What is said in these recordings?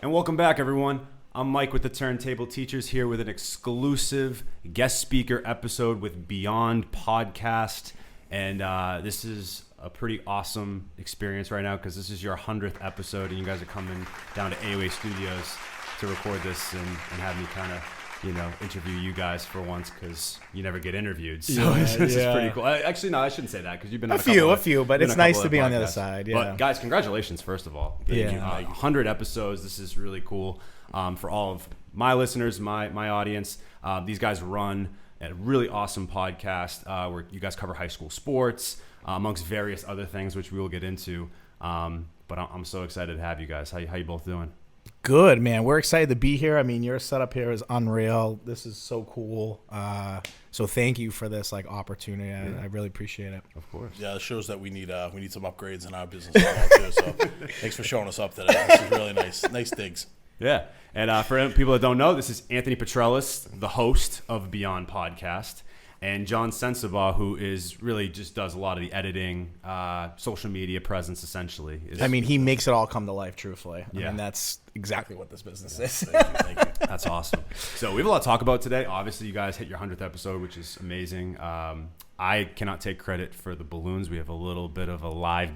And welcome back, everyone. I'm Mike with the Turntable Teachers here with an exclusive guest speaker episode with Beyond Podcast. And this is a pretty awesome experience right now because this is your 100th episode and you guys are coming down to AOA Studios to record this and have me kind of, interview you guys for once because you never get interviewed. So this is pretty cool. Actually, no, I shouldn't say that because you've been on a few, but it's nice to be on the other side. Yeah. But guys, congratulations, first of all. Thank you. 100 episodes. This is really cool. For all of my listeners, my audience, these guys run a really awesome podcast where you guys cover high school sports, amongst various other things, which we will get into. But I'm so excited to have you guys. How you both doing? Good, man. We're excited to be here. I mean, your setup here is unreal. This is so cool. So thank you for this opportunity. I really appreciate it. Of course. Yeah, it shows that we need some upgrades in our business too. So thanks for showing us up today. This is really nice. Nice digs. Yeah. And for people that don't know, this is Anthony Petrellis, the host of Beyond Podcast, and John Sensabaugh, who is really just does a lot of the editing, social media presence, essentially. He makes it all come to life, truthfully. Yeah. I mean, that's exactly what this business is. Thank you. That's awesome. So we have a lot to talk about today. Obviously, you guys hit your 100th episode, which is amazing. I cannot take credit for the balloons. We have a little bit of a live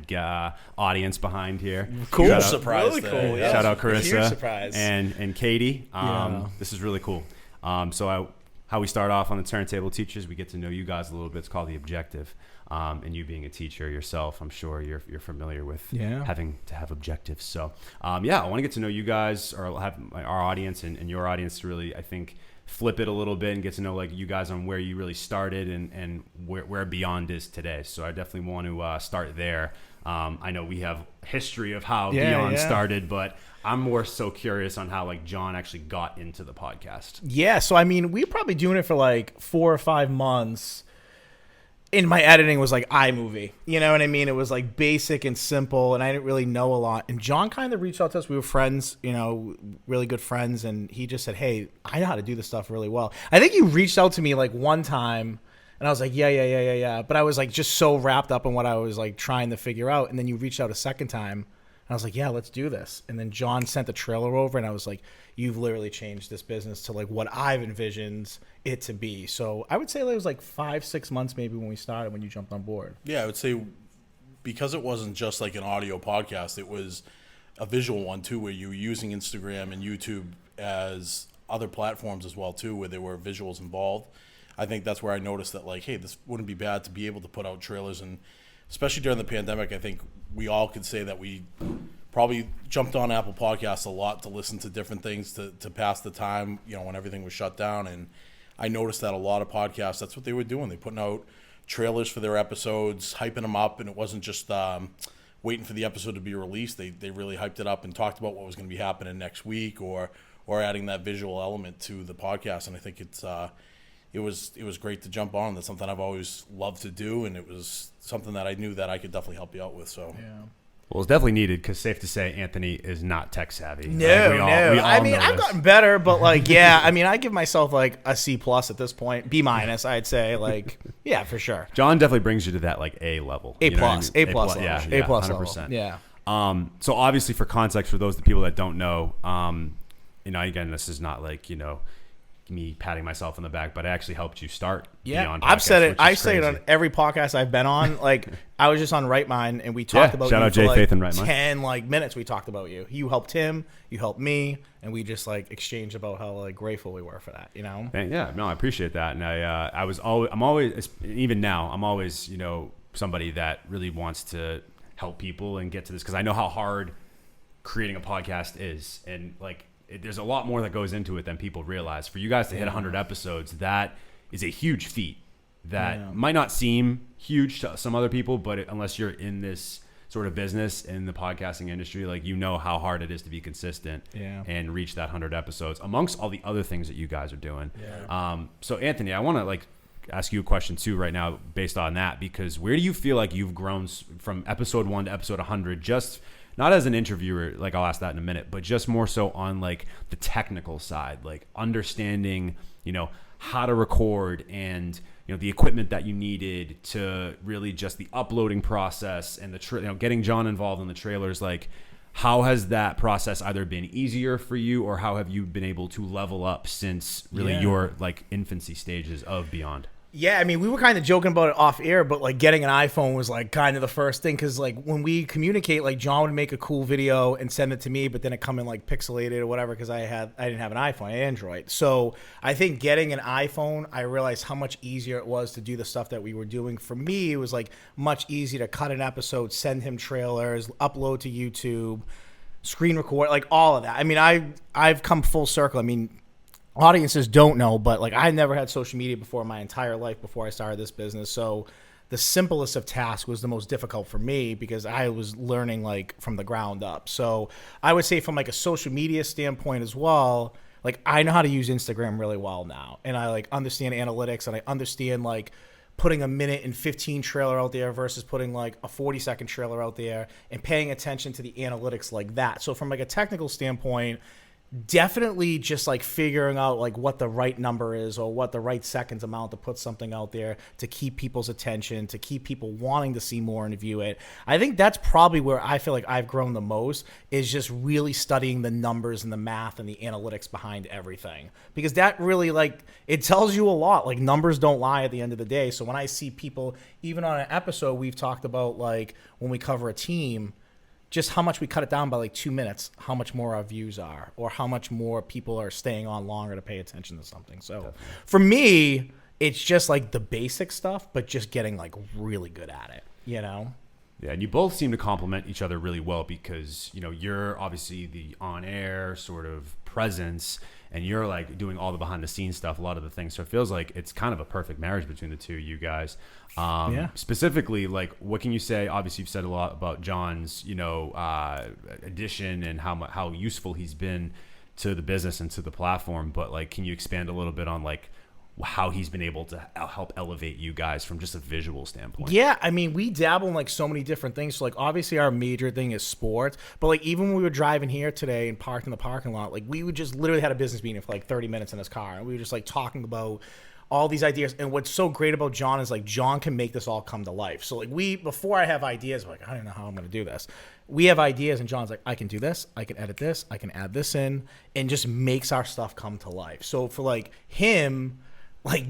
audience behind here. Cool. Surprise. Really cool. Yeah. Shout out Carissa. Huge surprise. And Katie. This is really cool. How we start off on the Turntable Teachers, we get to know you guys a little bit. It's called The Objective. And you being a teacher yourself, I'm sure you're familiar with having to have objectives. So, I want to get to know you guys, or have our audience and your audience to really, I think, flip it a little bit and get to know you guys on where you really started and where Beyond is today. So I definitely want to start there. I know we have history of how Beyond started, but I'm more so curious on how John actually got into the podcast. Yeah, so we were probably doing it for 4 or 5 months. And my editing was iMovie. You know what I mean? It was basic and simple, and I didn't really know a lot. And John kind of reached out to us. We were friends, really good friends, and he just said, "Hey, I know how to do this stuff really well." I think you reached out to me one time, and I was like, yeah. But I was just so wrapped up in what I was trying to figure out. And then you reached out a second time. And I was like, yeah, let's do this. And then John sent the trailer over, and I was like, you've literally changed this business to what I've envisioned it to be. So I would say it was 5-6 months maybe when we started, when you jumped on board. Yeah, I would say because it wasn't just an audio podcast, it was a visual one too, where you were using Instagram and YouTube as other platforms as well too, where there were visuals involved. I think that's where I noticed that hey, this wouldn't be bad to be able to put out trailers, and especially during the pandemic, I think we all could say that we probably jumped on Apple Podcasts a lot to listen to different things to pass the time, when everything was shut down. And I noticed that a lot of podcasts, that's what they were doing. They putting out trailers for their episodes, hyping them up, and it wasn't just waiting for the episode to be released. They really hyped it up and talked about what was going to be happening next week, or adding that visual element to the podcast. And I think it was great to jump on. That's something I've always loved to do, and it was something that I knew that I could definitely help you out with. So yeah. Well, it's definitely needed because safe to say Anthony is not tech savvy. No. I've gotten better, but I give myself a C+ at this point, B-, I'd say. Yeah, for sure. John definitely brings you to that A level. A+, A+ level. Yeah, A+ 100%. level. Yeah. So obviously, for context, for those people that don't know, again, this is not me patting myself on the back, but I actually helped you start. Beyond Podcast, I've said it. I say it crazy. on every podcast I've been on. I was just on Right Mind, and we talked about shout you out Jay for Faith and Right Mind. 10 minutes. We talked about you. You helped him. You helped me, and we just exchanged about how grateful we were for that. Yeah, no, I appreciate that, and I'm always, even now, I'm always somebody that really wants to help people and get to this because I know how hard creating a podcast is, and there's a lot more that goes into it than people realize. For you guys to hit 100 episodes, that is a huge feat that might not seem huge to some other people, but unless you're in this sort of business in the podcasting industry, how hard it is to be consistent and reach that 100 episodes amongst all the other things that you guys are doing. So Anthony, I want to ask you a question too right now based on that, because where do you feel you've grown from episode 1 to episode 100, just not as an interviewer, I'll ask that in a minute, but just more so on the technical side, understanding, how to record and, the equipment that you needed to really just the uploading process and the, getting John involved in the trailers. How has that process either been easier for you, or how have you been able to level up since really Yeah. your like infancy stages of Beyond? Yeah, I mean, we were kind of joking about it off air, but like getting an iPhone was like kind of the first thing because like when we communicate, like John would make a cool video and send it to me, but then it come in like pixelated or whatever because I didn't have an iPhone, I had Android. So I think getting an iPhone, I realized how much easier it was to do the stuff that we were doing. For me, it was like much easier to cut an episode, send him trailers, upload to YouTube, screen record, like all of that. I mean, I've come full circle. I mean, audiences don't know, but like I never had social media before in my entire life before I started this business. So the simplest of tasks was the most difficult for me because I was learning like from the ground up. So I would say from like a social media standpoint as well, like I know how to use Instagram really well now. And I like understand analytics and I understand like putting a minute and 15 trailer out there versus putting like a 40-second trailer out there and paying attention to the analytics like that. So from like a technical standpoint, definitely just like figuring out like what the right number is or what the right seconds amount to put something out there to keep people's attention, to keep people wanting to see more and view it. I think that's probably where I feel like I've grown the most, is just really studying the numbers and the math and the analytics behind everything, because that really like it tells you a lot. Like numbers don't lie at the end of the day. So when I see people, even on an episode we've talked about like when we cover a team, just how much we cut it down by like 2 minutes, how much more our views are, or how much more people are staying on longer to pay attention to something. So definitely. For me, it's just like the basic stuff, but just getting like really good at it, you know? Yeah, and you both seem to complement each other really well because, you know, you're obviously the on-air sort of presence and you're like doing all the behind-the-scenes stuff, a lot of the things. So it feels like it's kind of a perfect marriage between the two of you guys. Yeah. Specifically, like, what can you say? Obviously, you've said a lot about John's, you know, addition and how useful he's been to the business and to the platform. But like, can you expand a little bit on like how he's been able to help elevate you guys from just a visual standpoint? Yeah, I mean, we dabble in like so many different things. So like obviously our major thing is sports, but like even when we were driving here today and parked in the parking lot, like we would just literally had a business meeting for like 30 minutes in his car, and we were just like talking about all these ideas. And what's so great about John is like John can make this all come to life. So like before I have ideas, I'm like, I don't know how I'm going to do this. We have ideas and John's like, I can do this, I can edit this, I can add this in, and just makes our stuff come to life. So for like him, like,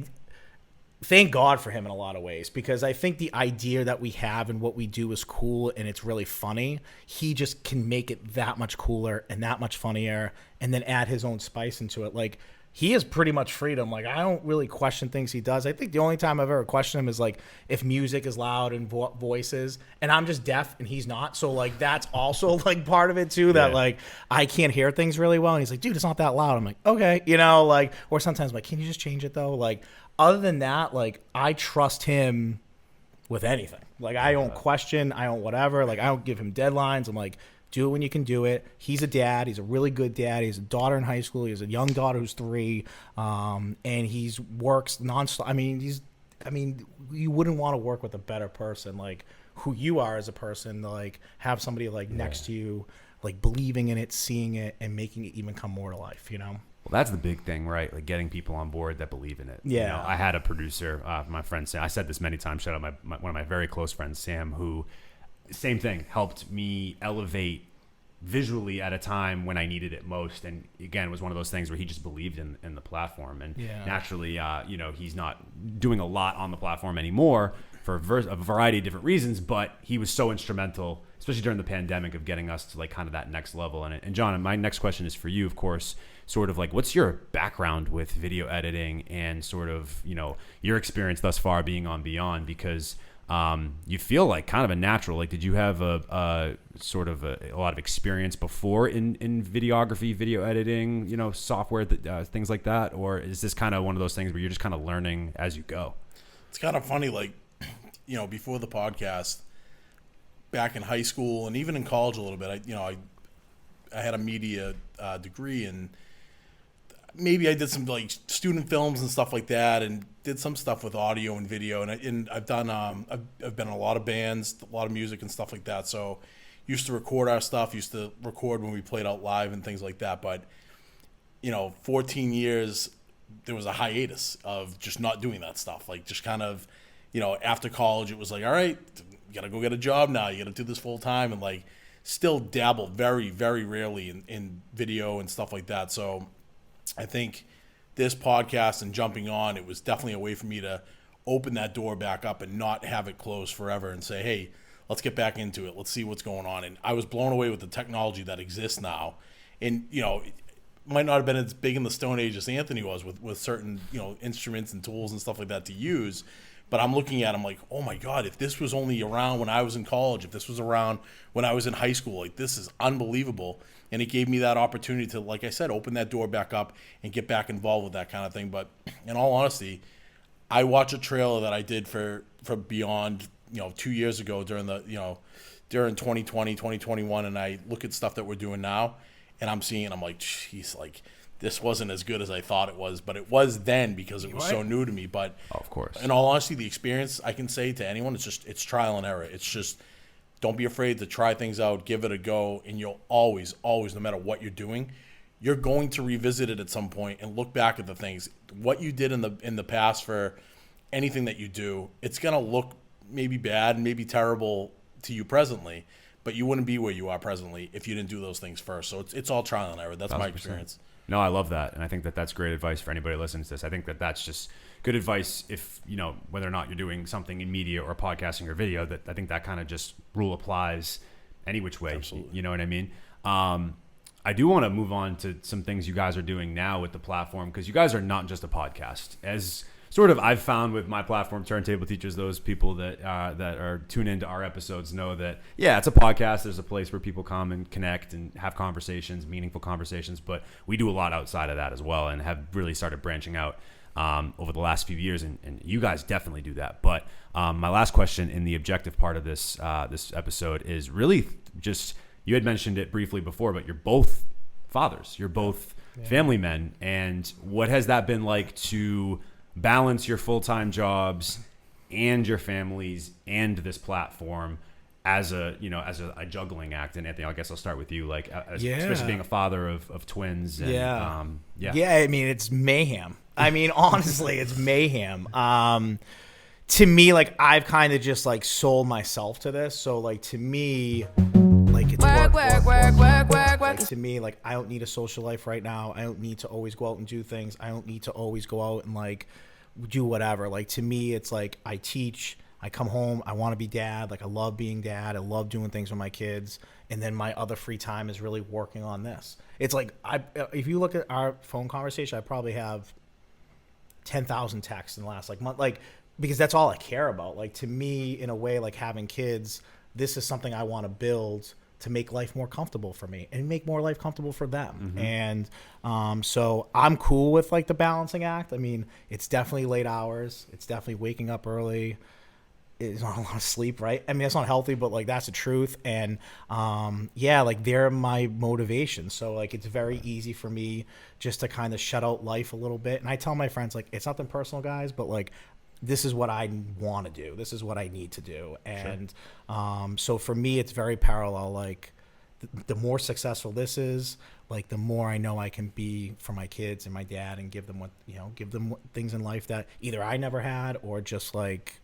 thank God for him in a lot of ways, because I think the idea that we have and what we do is cool and it's really funny. He just can make it that much cooler and that much funnier and then add his own spice into it. Like, he has pretty much freedom. Like, I don't really question things he does. I think the only time I've ever questioned him is like if music is loud and voices, and I'm just deaf and he's not. So like that's also like part of it too, that like I can't hear things really well. And he's like, dude, it's not that loud. I'm like, okay, you know, like, or sometimes I'm like, can you just change it though? Like, other than that, like I trust him with anything. Like I don't question, I don't whatever. Like I don't give him deadlines. I'm like, do it when you can do it. He's a dad. He's a really good dad. He has a daughter in high school. He has a young daughter who's 3, and he's works nonstop. I mean, you wouldn't want to work with a better person, like who you are as a person. To, like have somebody like next to you, like believing in it, seeing it, and making it even come more to life. You know. Well, that's the big thing, right? Like getting people on board that believe in it. Yeah. You know, I had a producer, my friend Sam. I said this many times. Shout out one of my very close friends, Sam, who, same thing, helped me elevate visually at a time when I needed it most. And again, it was one of those things where he just believed in the platform. And naturally, you know, he's not doing a lot on the platform anymore for a variety of different reasons, but he was so instrumental, especially during the pandemic, of getting us to like kind of that next level. And John, my next question is for you, of course, sort of like, what's your background with video editing and sort of, you know, your experience thus far being on Beyond? Because you feel like kind of a natural. Like, did you have a sort of a lot of experience before in videography, video editing, you know, software, things like that? Or is this kind of one of those things where you're just kind of learning as you go? It's kind of funny, like, you know, before the podcast, back in high school and even in college a little bit, I had a media degree, and maybe I did some like student films and stuff like that, and did some stuff with audio and video. And I've done I've been in a lot of bands, a lot of music and stuff like that. So used to record our stuff, used to record when we played out live and things like that. But 14 years there was a hiatus of just not doing that stuff. Like just kind of, after college it was like, all right, you gotta go get a job now. You gotta do this full time, and like still dabble very, very rarely in video and stuff like that. So I think this podcast and jumping on, it was definitely a way for me to open that door back up and not have it closed forever and say, hey, let's get back into it. Let's see what's going on. And I was blown away with the technology that exists now. And, you know, it might not have been as big in the Stone Age as Anthony was with certain, you know, instruments and tools and stuff like that to use. But I'm looking at them like, oh my God, if this was only around when I was in college, if this was around when I was in high school, like this is unbelievable. And it gave me that opportunity to, like I said, open that door back up and get back involved with that kind of thing. But in all honesty, I watch a trailer that I did for Beyond, you know, 2 years ago during 2020, 2021, and I look at stuff that we're doing now, and I'm seeing, I'm like, geez, like this wasn't as good as I thought it was, but it was then because it was so new to me. But of course, in all honesty, the experience I can say to anyone, it's trial and error. It's just, don't be afraid to try things out, give it a go, and you'll always, no matter what you're doing, you're going to revisit it at some point and look back at the things, what you did in the past for anything that you do. It's gonna look maybe bad, maybe terrible to you presently, but you wouldn't be where you are presently if you didn't do those things first. So it's all trial and error. That's 100%. My experience. No, I love that, and I think that that's great advice for anybody listening to this. I think that that's just good advice if, you know, whether or not you're doing something in media or podcasting or video, that I think that kind of just rule applies any which way. Absolutely. You know what I mean? I do want to move on to some things you guys are doing now with the platform, because you guys are not just a podcast. As sort of I've found with my platform, Turntable Teachers, those people that are tuned into our episodes know that, yeah, it's a podcast. There's a place where people come and connect and have conversations, meaningful conversations, but we do a lot outside of that as well and have really started branching out over the last few years, and you guys definitely do that. But my last question in the objective part of this episode is really just, you had mentioned it briefly before, but you're both fathers. You're both family men. And what has that been like to balance your full-time jobs and your families and this platform as a juggling act? And Anthony, I guess I'll start with you, like especially being a father of twins. And, I mean, it's mayhem. I mean, honestly, it's mayhem. To me, like, I've kind of just like sold myself to this. So like, to me, like, it's work. Like, to me, like, I don't need a social life right now. I don't need to always go out and do things. I don't need to always go out and like do whatever. Like, to me, it's like, I teach, I come home, I want to be dad. Like, I love being dad. I love doing things with my kids. And then my other free time is really working on this. It's like, if you look at our phone conversation, I probably have 10,000 texts in the last like month, like, because that's all I care about. Like, to me, in a way, like, having kids, this is something I want to build to make life more comfortable for me and make more life comfortable for them. Mm-hmm. And so I'm cool with like the balancing act. I mean, it's definitely late hours. It's definitely waking up early. It's not a lot of sleep, right? I mean, it's not healthy, but like, that's the truth. And like, they're my motivation. So like, it's very easy for me just to kind of shut out life a little bit. And I tell my friends, like, it's nothing personal, guys, but like, this is what I want to do. This is what I need to do. And so for me, it's very parallel. Like, the more successful this is, like, the more I know I can be for my kids and my dad and give them things in life that either I never had or just like,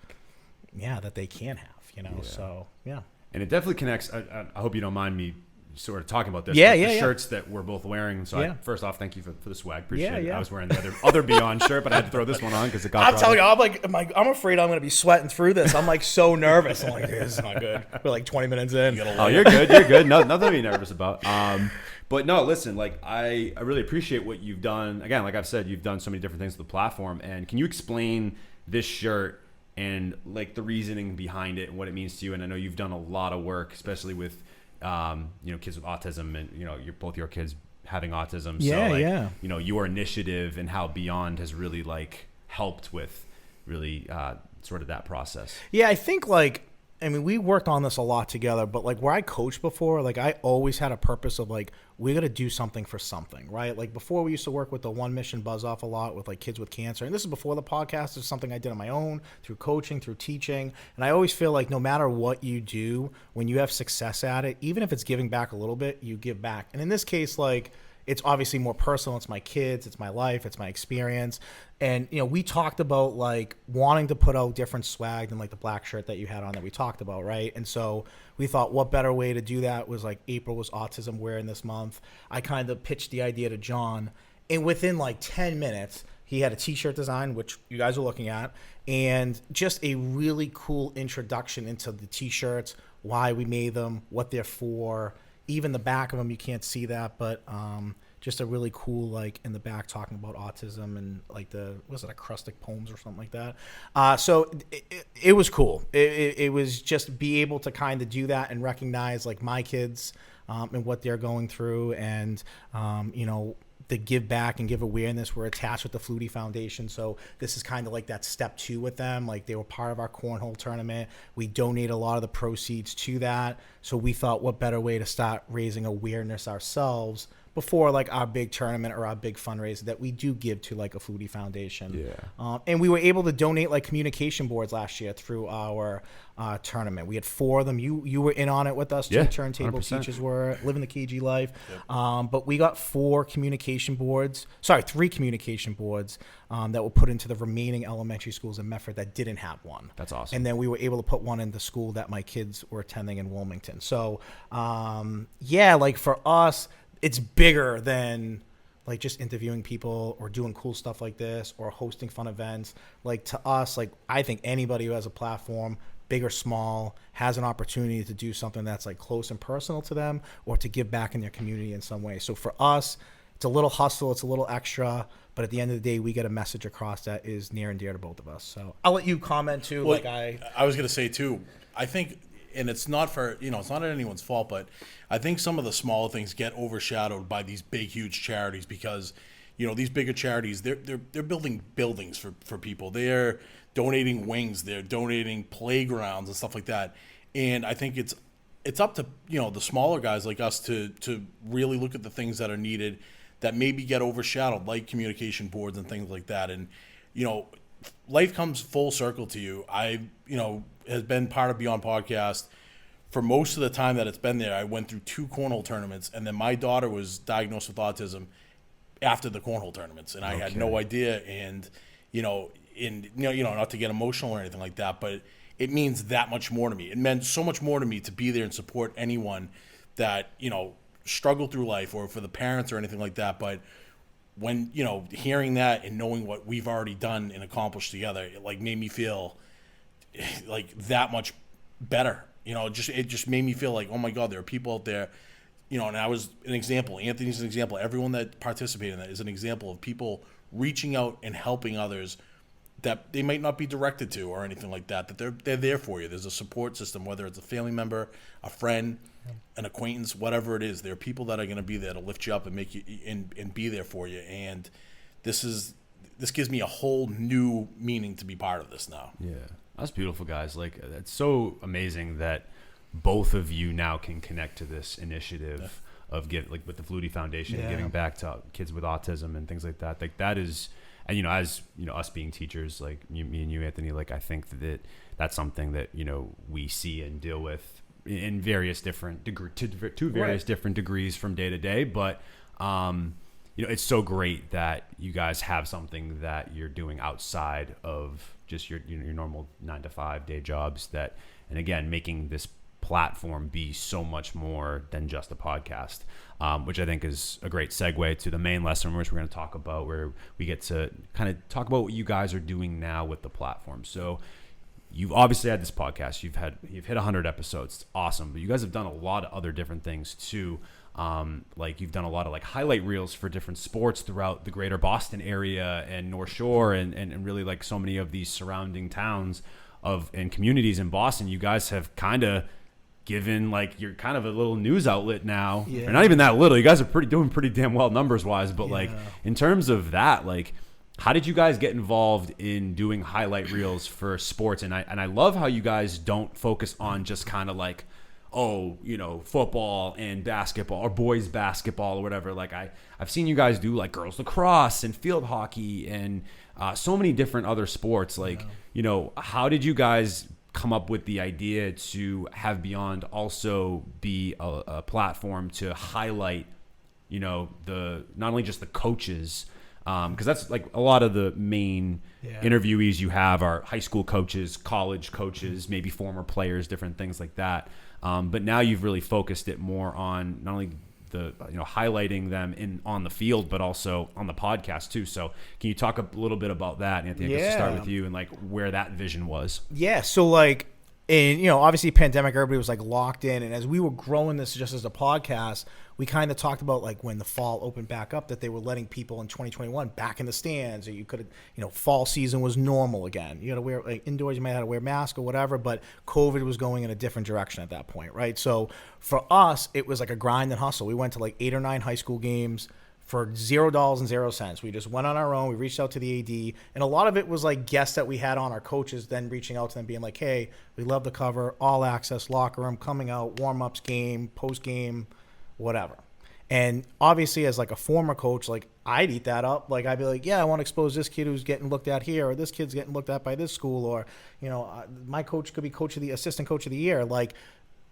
that they can have, So, yeah. And it definitely connects. I hope you don't mind me sort of talking about this. The shirts that we're both wearing. So first off, thank you for the swag. Appreciate it. Yeah. I was wearing the other Beyond shirt, but I had to throw this one on because it got. I'm telling you, I'm afraid I'm going to be sweating through this. I'm like so nervous. I'm like, this is not good. We're like 20 minutes in. Oh, you're good. You're good. No, nothing to be nervous about. But no, listen, like, I really appreciate what you've done. Again, like I've said, you've done so many different things with the platform. And can you explain this shirt and like the reasoning behind it and what it means to you? And I know you've done a lot of work, especially with kids with autism, and both your kids having autism. Your initiative and how Beyond has really like helped with really sort of that process. Yeah, I think we worked on this a lot together, but like where I coached before, like I always had a purpose of like, we got to do something for something, right? Like before we used to work with the One Mission Buzz Off a lot with like kids with cancer. And this is before the podcast. It's something I did on my own through coaching, through teaching. And I always feel like no matter what you do, when you have success at it, even if it's giving back a little bit, you give back. And in this case, like, it's obviously more personal. It's my kids, it's my life, it's my experience. And, we talked about like wanting to put out different swag than like the black shirt that you had on that we talked about, right? And so we thought what better way to do that was like April was Autism Awareness Month. I kind of pitched the idea to John, and within like 10 minutes, he had a t-shirt design, which you guys are looking at, and just a really cool introduction into the t-shirts, why we made them, what they're for. Even the back of them, you can't see that, but just a really cool, like in the back talking about autism and like acrostic poems or something like that. So it was cool. It was just be able to kind of do that and recognize like my kids and what they're going through, and the give back and give awareness. We're attached with the Flutie Foundation, so this is kind of like that step 2 with them. Like they were part of our cornhole tournament. We donate a lot of the proceeds to that, so we thought what better way to start raising awareness ourselves before like our big tournament or our big fundraiser that we do give to like a Flutie Foundation. Yeah. And we were able to donate like communication boards last year through our tournament. We had 4 of them. You were in on it with us too. Yeah, Turntable 100%. teachers were living the KG life. But we got 3 communication boards that were put into the remaining elementary schools in Medford that didn't have one. That's awesome. And then we were able to put one in the school that my kids were attending in Wilmington. So, like for us, it's bigger than like just interviewing people or doing cool stuff like this or hosting fun events. Like to us, like I think anybody who has a platform, big or small, has an opportunity to do something that's like close and personal to them or to give back in their community in some way. So for us, it's a little hustle, it's a little extra, but at the end of the day, we get a message across that is near and dear to both of us. So I'll let you comment too. Well, like I was going to say too, I think, and it's not for, it's not anyone's fault, but I think some of the smaller things get overshadowed by these big, huge charities because, these bigger charities, they're building buildings for people. They're donating wings, they're donating playgrounds and stuff like that. And I think it's up to, the smaller guys like us to really look at the things that are needed that maybe get overshadowed, like communication boards and things like that. And, life comes full circle to you. Has been part of Beyond Podcast for most of the time that it's been there. I went through 2 cornhole tournaments, and then my daughter was diagnosed with autism after the cornhole tournaments, and I had no idea. And not to get emotional or anything like that, but it means that much more to me. It meant so much more to me to be there and support anyone that struggled through life, or for the parents or anything like that. But when hearing that and knowing what we've already done and accomplished together, it like made me feel like that much better. It just made me feel like, oh my God, there are people out there, and I was an example. Anthony's an example. Everyone that participated in that is an example of people reaching out and helping others that they might not be directed to or anything like that, that they're there for you. There's a support system, whether it's a family member, a friend, an acquaintance, whatever it is. There are people that are going to be there to lift you up and make you and be there for you. And this gives me a whole new meaning to be part of this now. Yeah, that's beautiful, guys. Like, it's so amazing that both of you now can connect to this initiative of with the Flutie Foundation, and giving back to kids with autism and things like that. Like that is, and as us being teachers, like me and you, Anthony, like I think that's something that we see and deal with in various different to various different degrees from day to day. But it's so great that you guys have something that you're doing outside of just your normal 9-to-5 day jobs, and again, making this platform be so much more than just a podcast, which I think is a great segue to the main lesson, which we're going to talk about, where we get to kind of talk about what you guys are doing now with the platform. So you've obviously had this podcast, you've hit 100 episodes. It's awesome, but you guys have done a lot of other different things too. Like you've done a lot of like highlight reels for different sports throughout the greater Boston area and North Shore and really like so many of these surrounding towns and communities in Boston. You guys have kind of given like you're kind of a little news outlet now. Or not even that little. You guys are doing pretty damn well numbers wise, but like in terms of that, like how did you guys get involved in doing highlight reels for sports? And I love how you guys don't focus on just kind of like, football and basketball or boys basketball or whatever. Like I've seen you guys do like girls lacrosse and field hockey and so many different other sports. Like, how did you guys come up with the idea to have Beyond also be a platform to highlight, you know, not only just the coaches, because that's like a lot of the main interviewees you have are high school coaches, college coaches, maybe former players, different things like that. But now you've really focused it more on not only highlighting them on the field, but also on the podcast too. So can you talk a little bit about that, Anthony? I guess to start with you and like where that vision was. Yeah. So like, and obviously pandemic, everybody was like locked in. And as we were growing this just as a podcast, we kind of talked about like when the fall opened back up that they were letting people in 2021 back in the stands, or you could have, fall season was normal again. You got to wear like indoors, you might have to wear a mask or whatever, but COVID was going in a different direction at that point. Right. So for us, it was like a grind and hustle. We went to like 8 or 9 high school games for $0.00. We just went on our own. We reached out to the AD, and a lot of it was like guests that we had on, our coaches, then reaching out to them being like, hey, we love the cover, all access, locker room, coming out, warm-ups, game, post-game, whatever. And obviously as like a former coach, like I'd eat that up. Like I'd be like, yeah, I want to expose this kid who's getting looked at here, or this kid's getting looked at by this school, or, my coach could be assistant coach of the year. Like,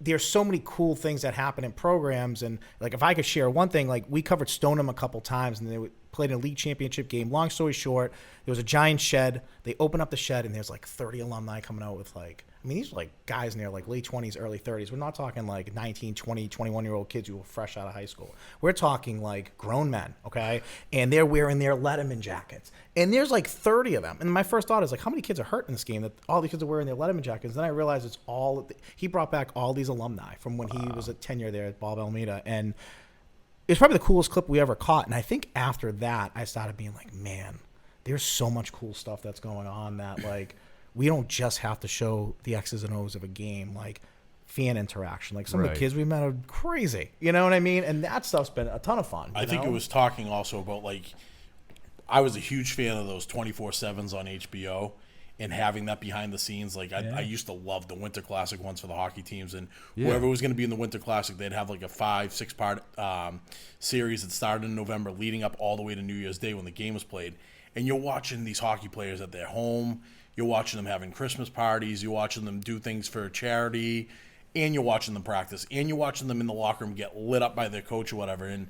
there's so many cool things that happen in programs. And like, if I could share one thing, like we covered Stoneham a couple times, and they played an elite championship game. Long story short, there was a giant shed. They open up the shed, and there's like 30 alumni coming out with like, these are like guys in their like late 20s, early 30s. We're not talking like 19, 20, 21-year-old kids who were fresh out of high school. We're talking like grown men, okay? And they're wearing their Letterman jackets. And there's like 30 of them. And my first thought is like, how many kids are hurt in this game that all the kids are wearing their Letterman jackets? Then I realized it's all, he brought back all these alumni from when he was at tenure there at Bob Alameda. And it's probably the coolest clip we ever caught. And I think after that, I started being like, man, there's so much cool stuff that's going on that like, we don't just have to show the X's and O's of a game, like fan interaction. Like some of the kids we met are crazy. You know what I mean? And that stuff's been a ton of fun. I think it was talking also about like, I was a huge fan of those 24/7s on HBO and having that behind the scenes. Like I used to love the Winter Classic ones for the hockey teams, and whoever was going to be in the Winter Classic, they'd have like a 5-6 part series that started in November leading up all the way to New Year's Day when the game was played. And you're watching these hockey players at their home. You're watching them having Christmas parties. You're watching them do things for charity. And you're watching them practice. And you're watching them in the locker room get lit up by their coach or whatever. And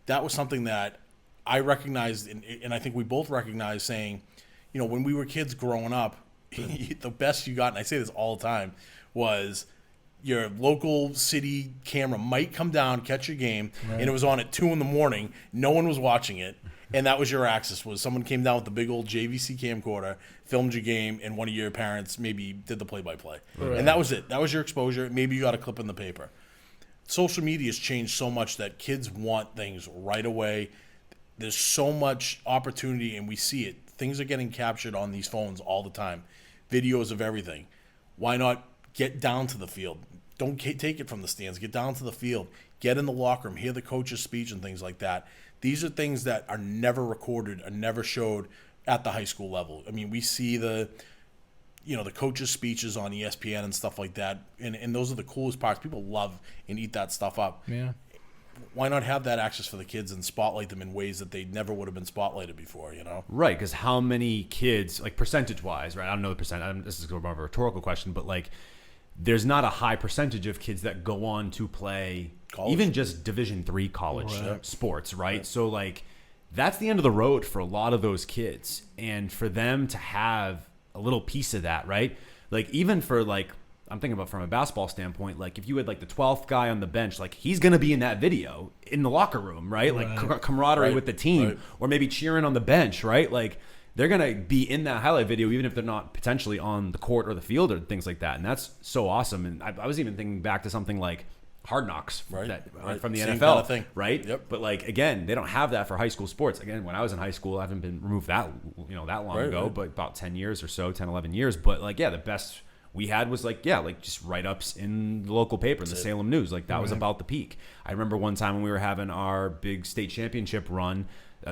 that was something that I recognized, and I think we both recognized, saying, when we were kids growing up, the best you got, and I say this all the time, was your local city camera might come down, catch your game, and it was on at 2 a.m. No one was watching it. And that was your access, was someone came down with the big old JVC camcorder, filmed your game, and one of your parents maybe did the play-by-play. Right. And that was it. That was your exposure. Maybe you got a clip in the paper. Social media has changed so much that kids want things right away. There's so much opportunity, and we see it. Things are getting captured on these phones all the time. Videos of everything. Why not get down to the field? Don't take it from the stands. Get down to the field. Get in the locker room. Hear the coach's speech and things like that. These are things that are never recorded or never showed at the high school level. I mean, we see the coaches' speeches on ESPN and stuff like that, and those are the coolest parts. People love and eat that stuff up. Yeah. Why not have that access for the kids and spotlight them in ways that they never would have been spotlighted before, Right, because how many kids, like percentage-wise, right? I don't know the percent. This is more of a rhetorical question, but like there's not a high percentage of kids that go on to play college, even just Division III college sports, right? So like that's the end of the road for a lot of those kids, and for them to have a little piece of that, right? Like even for like, I'm thinking about from a basketball standpoint, like if you had like the 12th guy on the bench, like he's going to be in that video in the locker room, right? Like camaraderie with the team, or maybe cheering on the bench, right? Like they're going to be in that highlight video, even if they're not potentially on the court or the field or things like that. And that's so awesome. And I was even thinking back to something like Hard Knocks from the Same NFL, kind of thing. Right? Yep. But like, again, they don't have that for high school sports. Again, when I was in high school, I haven't been removed that long ago, but about 10 years or so, 10, 11 years. But like, the best we had was like just write-ups in the local paper, in the Salem News. Like that was about the peak. I remember one time when we were having our big state championship run,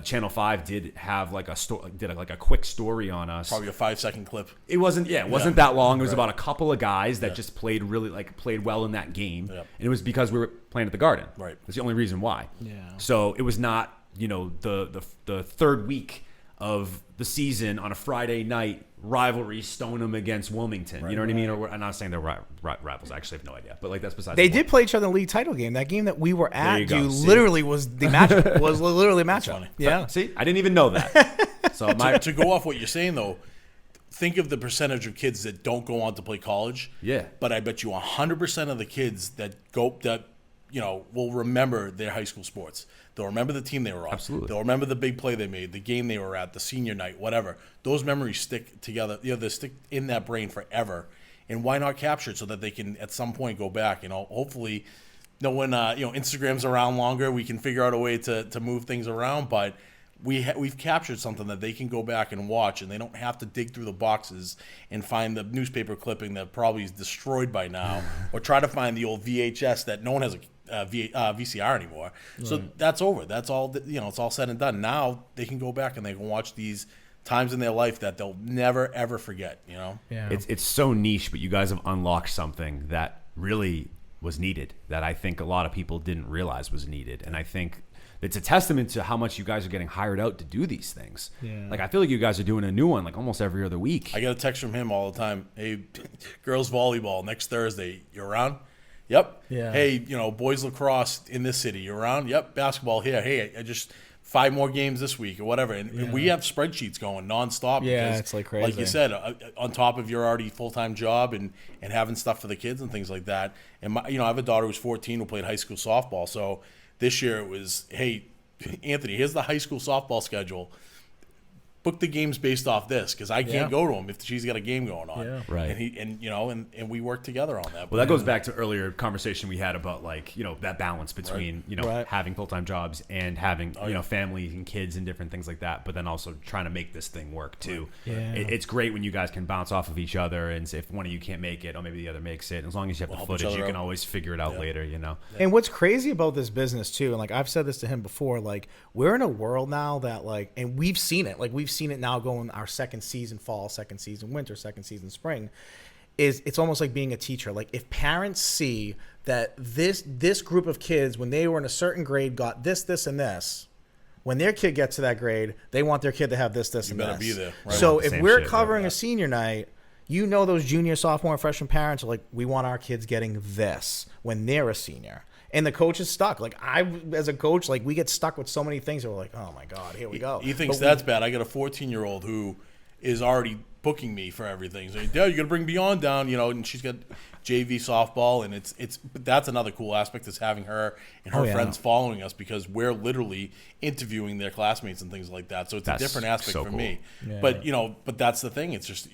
Channel 5 did have like a quick story on us. Probably a 5-second clip. It wasn't that long. It was about a couple of guys that just played well in that game. Yep. And it was because we were playing at the Garden. Right. That's the only reason why. Yeah. So it was not, the third week of the season on a Friday night rivalry, Stoneham against Wilmington. You know what I mean? Or I'm not saying they're rivals. I actually have no idea. But like that's besides. They the point. did play each other in the league title game. That game that we were at, you go. dude, See? literally was the matchup. Was literally a matchup. funny. Yeah. See, I didn't even know that. So To go off what you're saying, though, think of the percentage of kids that don't go on to play college. Yeah. But I bet you 100% of the kids that will remember their high school sports. They'll remember the team they were on. Absolutely. They'll remember the big play they made, the game they were at, the senior night, whatever. Those memories stick together. They stick in that brain forever. And why not capture it so that they can at some point go back? Hopefully, when Instagram's around longer, we can figure out a way to move things around. But we've captured something that they can go back and watch, and they don't have to dig through the boxes and find the newspaper clipping that probably is destroyed by now, or try to find the old VHS that no one has a VCR anymore. So that's over. That's all. It's all said and done. Now they can go back and they can watch these times in their life that they'll never ever forget. Yeah. It's so niche, but you guys have unlocked something that really was needed. That I think a lot of people didn't realize was needed, and I think. It's a testament to how much you guys are getting hired out to do these things. Yeah. Like I feel like you guys are doing a new one like almost every other week. I get a text from him all the time. Hey, girls volleyball next Thursday. You around? Yep. Yeah. Hey, boys lacrosse in this city. You around? Yep. Basketball here. Hey, I just 5 more games this week or whatever. And we have spreadsheets going nonstop. Yeah, because, it's like crazy. Like you said, on top of your already full-time job and having stuff for the kids and things like that. And I have a daughter who's 14 who played high school softball. So this year it was, hey, Anthony, here's the high school softball schedule. Book the games based off this because I can't go to them if she's got a game going on. Yeah. Right. And we work together on that. Well, that goes back to earlier conversation we had about that balance between having full-time jobs and having family and kids and different things like that, but then also trying to make this thing work too. Yeah. It's great when you guys can bounce off of each other, and if one of you can't make it, or maybe the other makes it. As long as you have the footage, you can always figure it out later. And what's crazy about this business too, and like I've said this to him before, like we're in a world now that and we've seen it now going our second season fall, second season winter, second season spring, it's almost like being a teacher. Like if parents see that this group of kids when they were in a certain grade got this, and this, when their kid gets to that grade, they want their kid to have this, and better this. be there. Right. So if we're shit, covering a senior night, those junior, sophomore, and freshman parents are like, we want our kids getting this when they're a senior. And the coach is stuck. Like as a coach, like we get stuck with so many things that we're like, oh my God, here we go. He thinks that's bad. I got a 14-year-old who is already booking me for everything. So, Dad, you got to bring Beyond down, and she's got JV softball, and but that's another cool aspect is having her and her friends following us because we're literally interviewing their classmates and things like that. So it's a different aspect so for cool. me. Yeah. But that's the thing. It's just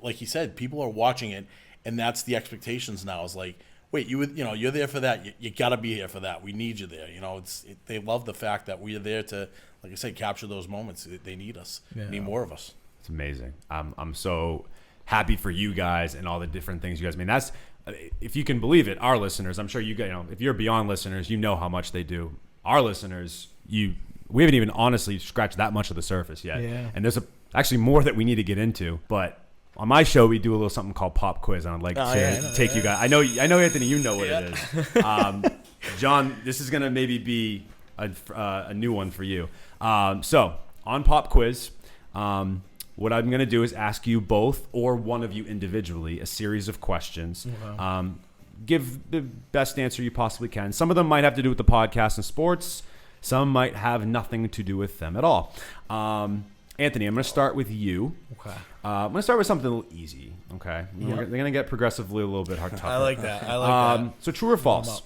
like he said, people are watching it, and that's the expectations now. Is like, wait, you're there for that. You got to be here for that. We need you there. They love the fact that we are there to, like I said, capture those moments. They need us. They need more of us. It's amazing. I'm so happy for you guys and all the different things you guys. I mean, that's if you can believe it. Our listeners, I'm sure you guys. If you're Beyond listeners, you know how much they do. Our listeners, we haven't even honestly scratched that much of the surface yet. Yeah. And there's actually more that we need to get into, but. On my show, we do a little something called Pop Quiz, and I'd like to take you guys. I know, Anthony, you know what it is. John, this is going to maybe be a new one for you. So, on Pop Quiz, what I'm going to do is ask you both or one of you individually a series of questions. Give the best answer you possibly can. Some of them might have to do with the podcast and sports. Some might have nothing to do with them at all. Anthony, I'm going to start with you. Okay. I'm going to start with something a little easy. Okay. They're going to get progressively a little bit tougher. I like that. So true or false?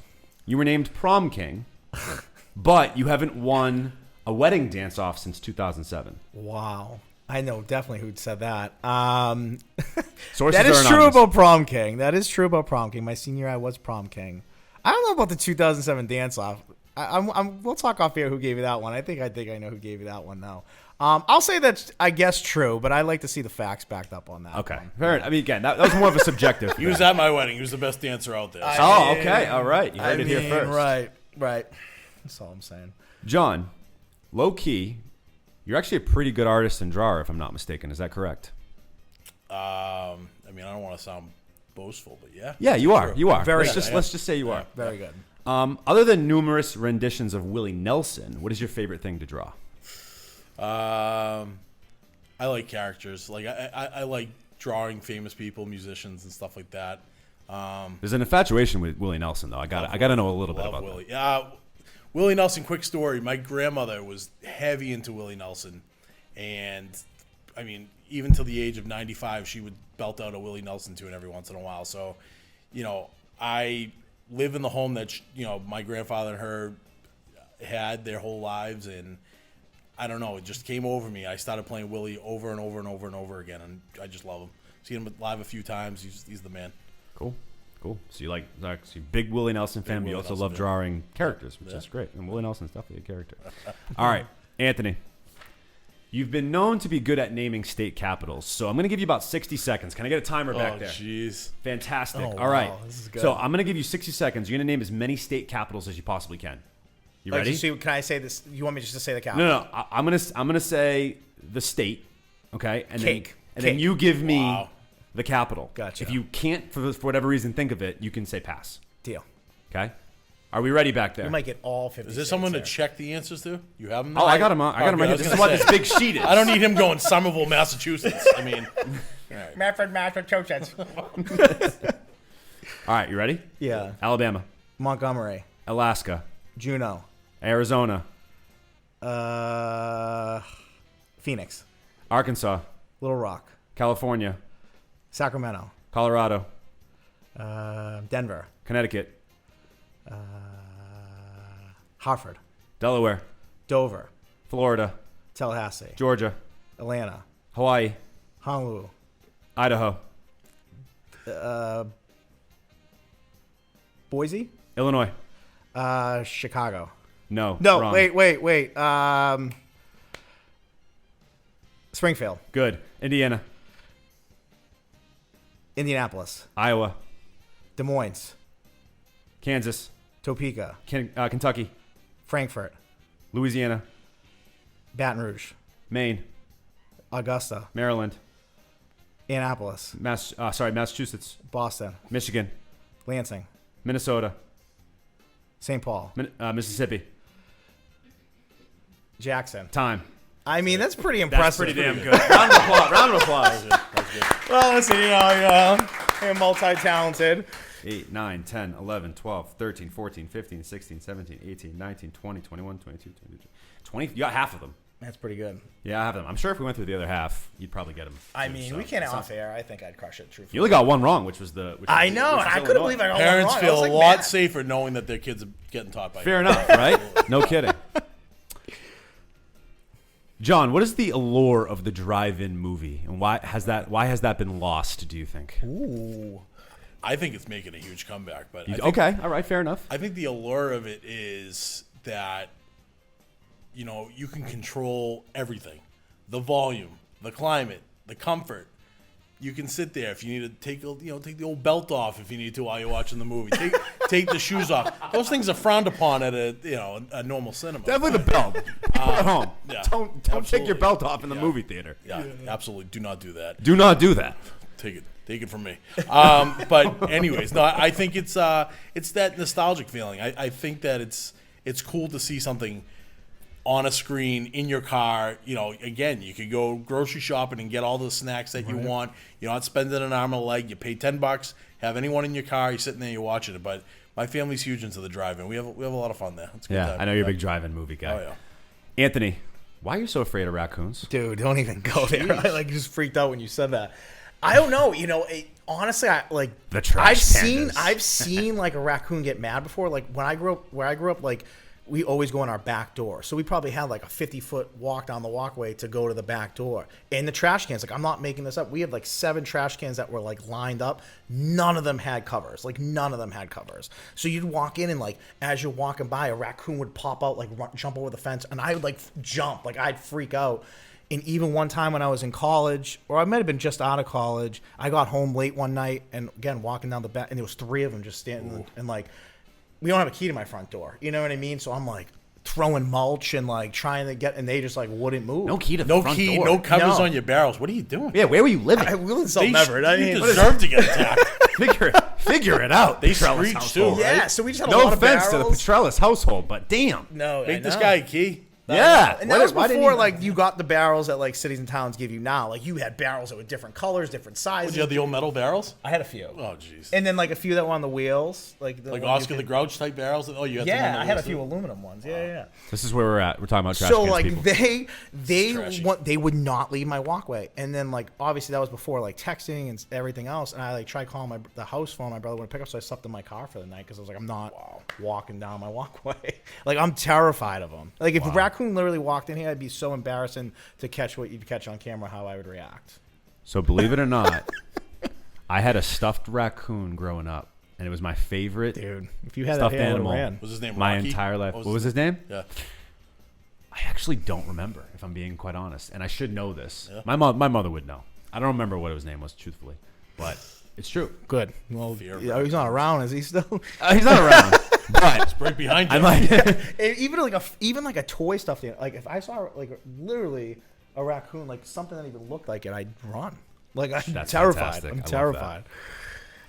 You were named prom king, but you haven't won a wedding dance-off since 2007. Wow. I know definitely who'd said that. Sources that is are true anonymous. about prom king. That is true about prom king. My senior year, I was prom king. I don't know about the 2007 dance-off. We'll talk off here who gave you that one. I think I know who gave you that one now. I'll say that's, I guess, true, but I'd like to see the facts backed up on that. Okay. Fair enough. I mean, again, that was more of a subjective He was thing. at my wedding. He was the best dancer out there. Okay. All right. You heard it here first. Right. That's all I'm saying. John, low key, you're actually a pretty good artist and drawer, if I'm not mistaken. Is that correct? I mean, I don't want to sound boastful, but yeah. Yeah, you are. Sure. You are. Very Let's just say you are. Very good. Other than numerous renditions of Willie Nelson, what is your favorite thing to draw? I like characters. Like I like drawing famous people, musicians, and stuff like that. There's an infatuation with Willie Nelson, though. I gotta know a little bit Love about Willie. that. Willie Nelson. Quick story. My grandmother was heavy into Willie Nelson, and I mean, even till the age of 95, she would belt out a Willie Nelson tune every once in a while. So, I live in the home that my grandfather and her had their whole lives, and I don't know, it just came over me. I started playing Willie over and over and over and over again, and I just love him. Seen him live a few times. He's the man. Cool. So you like big Willie Nelson fan, but you also love drawing characters, which is great. And Willie Nelson's definitely a character. All right, Anthony. You've been known to be good at naming state capitals, so I'm going to give you about 60 seconds. Can I get a timer back there? Oh, jeez. Fantastic. Oh, All right. wow, this is good. So I'm going to give you 60 seconds. You're going to name as many state capitals as you possibly can. You ready? Can I say this? You want me just to say the capital? No. I'm gonna say the state, okay, and Cake. then you give me Wow. the capital. Gotcha. If you can't, for whatever reason, think of it, you can say pass. Deal. Okay. Are we ready back there? You might get all 50. Is there someone to check the answers to? You have them? Oh, I got him. I got him right here. This is what this big sheet is. I don't need him going Somerville, Massachusetts. I mean, Medford, Massachusetts. All right, you ready? Yeah. Alabama, Montgomery, Alaska, Juneau, Arizona, Phoenix, Arkansas, Little Rock, California, Sacramento, Colorado, Denver, Connecticut, Hartford, Delaware, Dover, Florida, Tallahassee, Georgia, Atlanta, Hawaii, Honolulu, Idaho, Boise, Illinois. Chicago. No. No, wrong. wait. Springfield, Good. Indiana, Indianapolis, Iowa, Des Moines, Kansas, Topeka, Kentucky, Frankfurt, Louisiana, Baton Rouge, Maine, Augusta, Maryland, Annapolis, Massachusetts, Boston, Michigan, Lansing, Minnesota, St. Paul, Mississippi. Jackson. Time. I mean, that's pretty That's impressive. pretty damn good. Round of applause. Round of applause. Well, listen, you're multi-talented. 8, 9, 10, 11, 12, 13, 14, 15, 16, 17, 18, 19, 20, 21, 22, 23, 20. You got half of them. That's pretty good. Yeah, I have them. I'm sure if we went through the other half, you'd probably get them. I mean, we can't off air. I think I'd crush it, truthfully. You only got one wrong, which was I know, and I couldn't believe I got parents one wrong. feel I was a like, lot man. safer knowing that their kids are getting taught by Fair you. enough, right? No kidding. John, what is the allure of the drive-in movie, and why has that been lost? Do you think? Ooh. I think it's making a huge comeback. But I think, Okay, all right, fair enough. I think the allure of it is that you can control everything, the volume, the climate, the comfort. You can sit there if you need to take the old belt off if you need to while you're watching the movie. Take the shoes off. Those things are frowned upon at a normal cinema. Definitely the belt. At home. yeah, Don't take absolutely. your belt off in the Yeah. movie theater. Yeah, absolutely. Do not do that. Do not do that. Take it from me. But anyways, no, I think it's that nostalgic feeling. I think that it's cool to see something on a screen in your car. Again, you could go grocery shopping and get all the snacks that you want. You're not spending an arm and a leg. You pay $10, have anyone in your car. You're sitting there, you're watching it. But my family's huge into the drive-in. We have a lot of fun there. It's a good Yeah, time. I know you're a big drive-in movie guy. Oh yeah. Anthony, why are you so afraid of raccoons? Dude, don't even go there. I just freaked out when you said that. I don't know. Honestly, The trash I've seen like a raccoon get mad before. Like where I grew up, like we always go in our back door. So we probably had like a 50-foot walk down the walkway to go to the back door. And the trash cans, like I'm not making this up. We had like 7 trash cans that were like lined up. None of them had covers. So you'd walk in and like as you're walking by, a raccoon would pop out, like jump over the fence, and I would like jump, like I'd freak out. And even one time when I was in college, or I might have been just out of college, I got home late one night and again walking down the back, and there was 3 of them just standing and like, we don't have a key to my front door. You know what I mean? So I'm like throwing mulch and like trying to get, and they just like wouldn't move. No key to the No front key, door. no covers No. on your barrels. What are you doing? Yeah, where were you living? I really self-nevered. I You mean, deserve to get attacked. Figure it out. They Petrellis screech household. too, right? yeah. So we just had a No lot of offense to the barrels. Petrellis household, but damn. No, Make I this know. guy a key. Yeah. And that was Why didn't before you- like you got the barrels that like cities and towns give you now. Like you had barrels that were different colors, different sizes. Did you have the old metal barrels? I had a few. Oh, jeez. And then like a few that were on the wheels, like Like one Oscar you the could- Grouch type barrels? Oh, you had some on Yeah, the I had a wheels, few too? aluminum ones. Yeah. This is where we're at. We're talking about trash So cans, like people. trashy. they would not leave my walkway, and then like obviously that was before like texting and everything else, and I like tried calling the house phone. My brother wouldn't pick up, so I slept in my car for the night because I was like, I'm not walking down my walkway. Like I'm terrified of them. Like if a raccoon literally walked in here, I'd be so embarrassing to catch what you'd catch on camera, how I would react. So believe it or not, I had a stuffed raccoon growing up, and it was my favorite Dude, if you had stuffed that hair, I would've animal ran. Was his name my Rocky? entire life. What What was his name? Yeah. I actually don't remember, if I'm being quite honest, and I should know this. Yeah. My mother would know. I don't remember what his name was, truthfully, but it's true. Good. Well, Fear of he's not around, is he still? He's not around, but Right behind you. I'm like, even like a toy stuffed animal. Like if I saw like literally a raccoon, like something that even looked like it, I'd run. Like I'm That's terrified. fantastic. I I'm love terrified.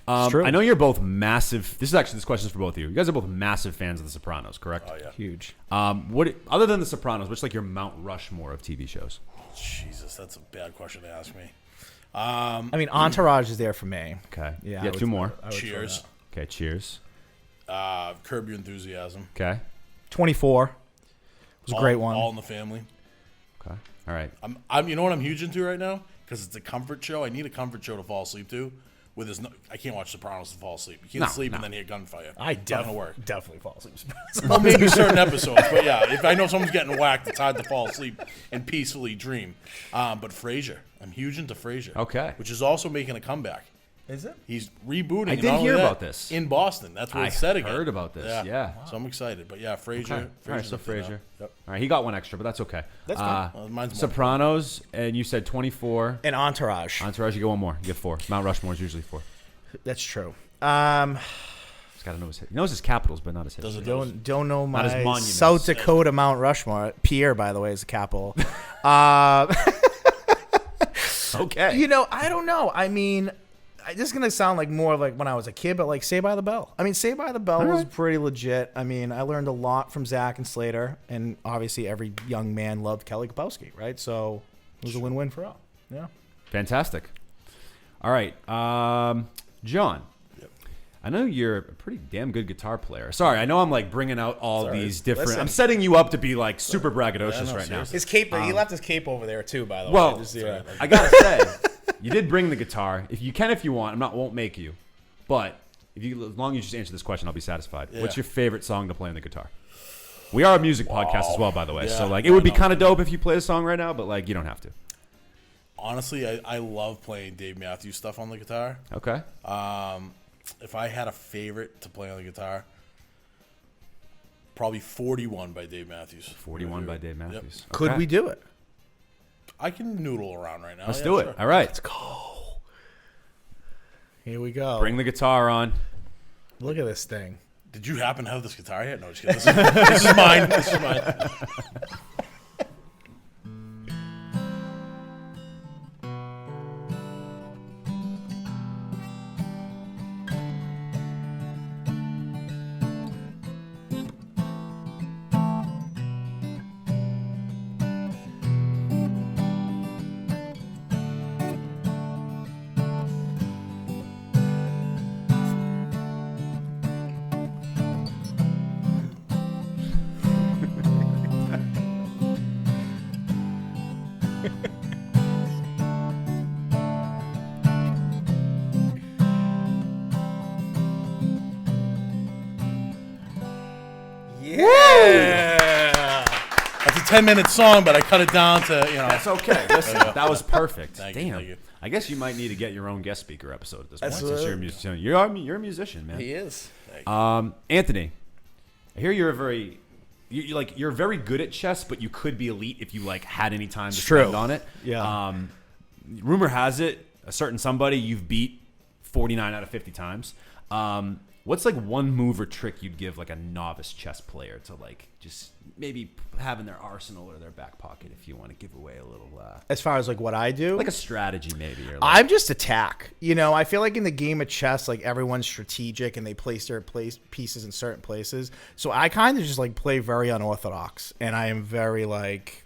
um, true. I know you're both massive. This question is for both of you. You guys are both massive fans of The Sopranos, correct? Oh, yeah. Huge. What other than The Sopranos, what's like your Mount Rushmore of TV shows? Jesus, that's a bad question to ask me. I mean, Entourage is there for me. Okay. Yeah. Yeah. I would- Two more. I would throw Cheers. Okay. Cheers. Curb Your Enthusiasm. Okay. that. 24 was a great one. All in the Family. Okay. All right. I'm. You know what I'm huge into right now? Because it's a comfort show. I need a comfort show to fall asleep to. With this, I can't watch Sopranos to fall asleep. You can't No, sleep no. and then hear gunfire. I It's not gonna work. definitely fall asleep. Well, maybe certain episodes, but yeah, if I know someone's getting whacked, it's hard to fall asleep and peacefully dream. But Frasier, I'm huge into Frasier. Okay. Which is also making a comeback. Is it? He's rebooting. I and did not only hear that, about this. in Boston. That's where I it's set again. heard about this, yeah. So I'm excited. But yeah, Frasier. Okay. All right. So Frasier's good Frasier. now. Yep. All right. He got one extra, but that's okay. That's fine. Well, mine's more Sopranos, and you said 24. And Entourage. Entourage, you get one more. You get 4. Mount Rushmore is usually 4. That's true. He's got to know his. He knows his capitals, but not his history. Doesn't know. Don't know Not his my monuments. South Dakota Mount Rushmore. Pierre, by the way, is the capital. Okay. You know, I don't know. I mean, this is gonna sound like more of like when I was a kid, but like Saved by the Bell. I mean, Saved by the Bell was right. pretty legit. I mean, I learned a lot from Zach and Slater, and obviously every young man loved Kelly Kapowski, right? So it was a win-win for all. Yeah. Fantastic. All right. John. Yep. I know you're a pretty damn good guitar player. Sorry, I know I'm like bringing out all Sorry. these different. Listen. I'm setting you up to be like super braggadocious Yeah, no, right now. seriously. His cape. He left his cape over there too, by the Well, way. Just, yeah. I gotta say, you did bring the guitar. If you can, if you want, won't make you. But if you, as long as you just answer this question, I'll be satisfied. Yeah. What's your favorite song to play on the guitar? We are a music podcast as well, by the way. Yeah, So like, it would be I know. kind of dope if you play a song right now, but like, you don't have to. Honestly, I love playing Dave Matthews stuff on the guitar. Okay. If I had a favorite to play on the guitar, probably 41 by Dave Matthews. 41 by Dave Yep. Matthews. Could Okay. we do it? I can noodle around right now. Let's Yeah, do it. sure. All right. Here we go. Bring the guitar on. Look at this thing. Did you happen to have this guitar yet? No, just kidding. This is mine. This is mine. Yeah. That's a 10-minute song, but I cut it down to, you know. That's okay. Listen, that was perfect. Thank you, Damn. thank you. I guess you might need to get your own guest speaker episode at this point, That's since you're a what- musician. You're a musician, man. He is. Anthony, I hear you're a very, you're very good at chess, but you could be elite if you like had any time to true. spend on it. Yeah. Rumor has it, a certain somebody you've beat 49 out of 50 times. What's like one move or trick you'd give like a novice chess player to like just maybe have in their arsenal or their back pocket if you want to give away a little As far as like what I do, like a strategy maybe? Or like, I'm just attack. You know, I feel like in the game of chess, like everyone's strategic and they place their pieces in certain places. So I kind of just like play very unorthodox, and I am very like,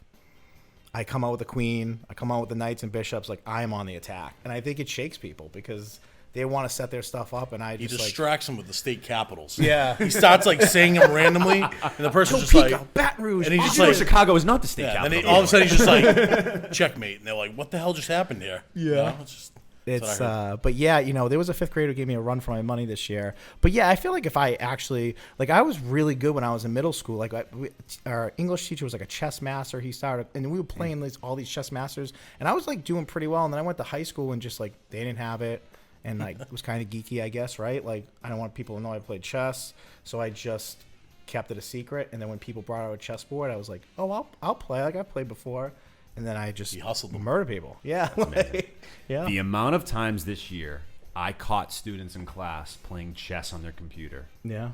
I come out with the queen, I come out with the knights and bishops. Like I am on the attack, and I think it shakes people because they want to set their stuff up, and I He just like, distracts them with the state capitals. Yeah. He starts like saying them randomly, and the person's just Topeka, like, Baton Rouge, and he's just you know, like, Chicago is not the state yeah. capital. Then all of a sudden he's just like, checkmate, and they're like, what the hell just happened here? You know, it's just. that's It's what I heard. but yeah, you know, there was a 5th grader who gave me a run for my money this year. But yeah, I feel like if I actually like, I was really good when I was in middle school. Like our English teacher was like a chess master. He started, and we were playing all these chess masters, and I was like doing pretty well. And then I went to high school and just like they didn't have it, and like it was kind of geeky, I guess, right? Like I don't want people to know I played chess, so I just kept it a secret. And then when people brought out a chessboard, I was like, oh, I'll play. Like I've played before. And then I just He hustled them. murder people. Yeah, yeah. The amount of times this year I caught students in class playing chess on their computer, Yeah.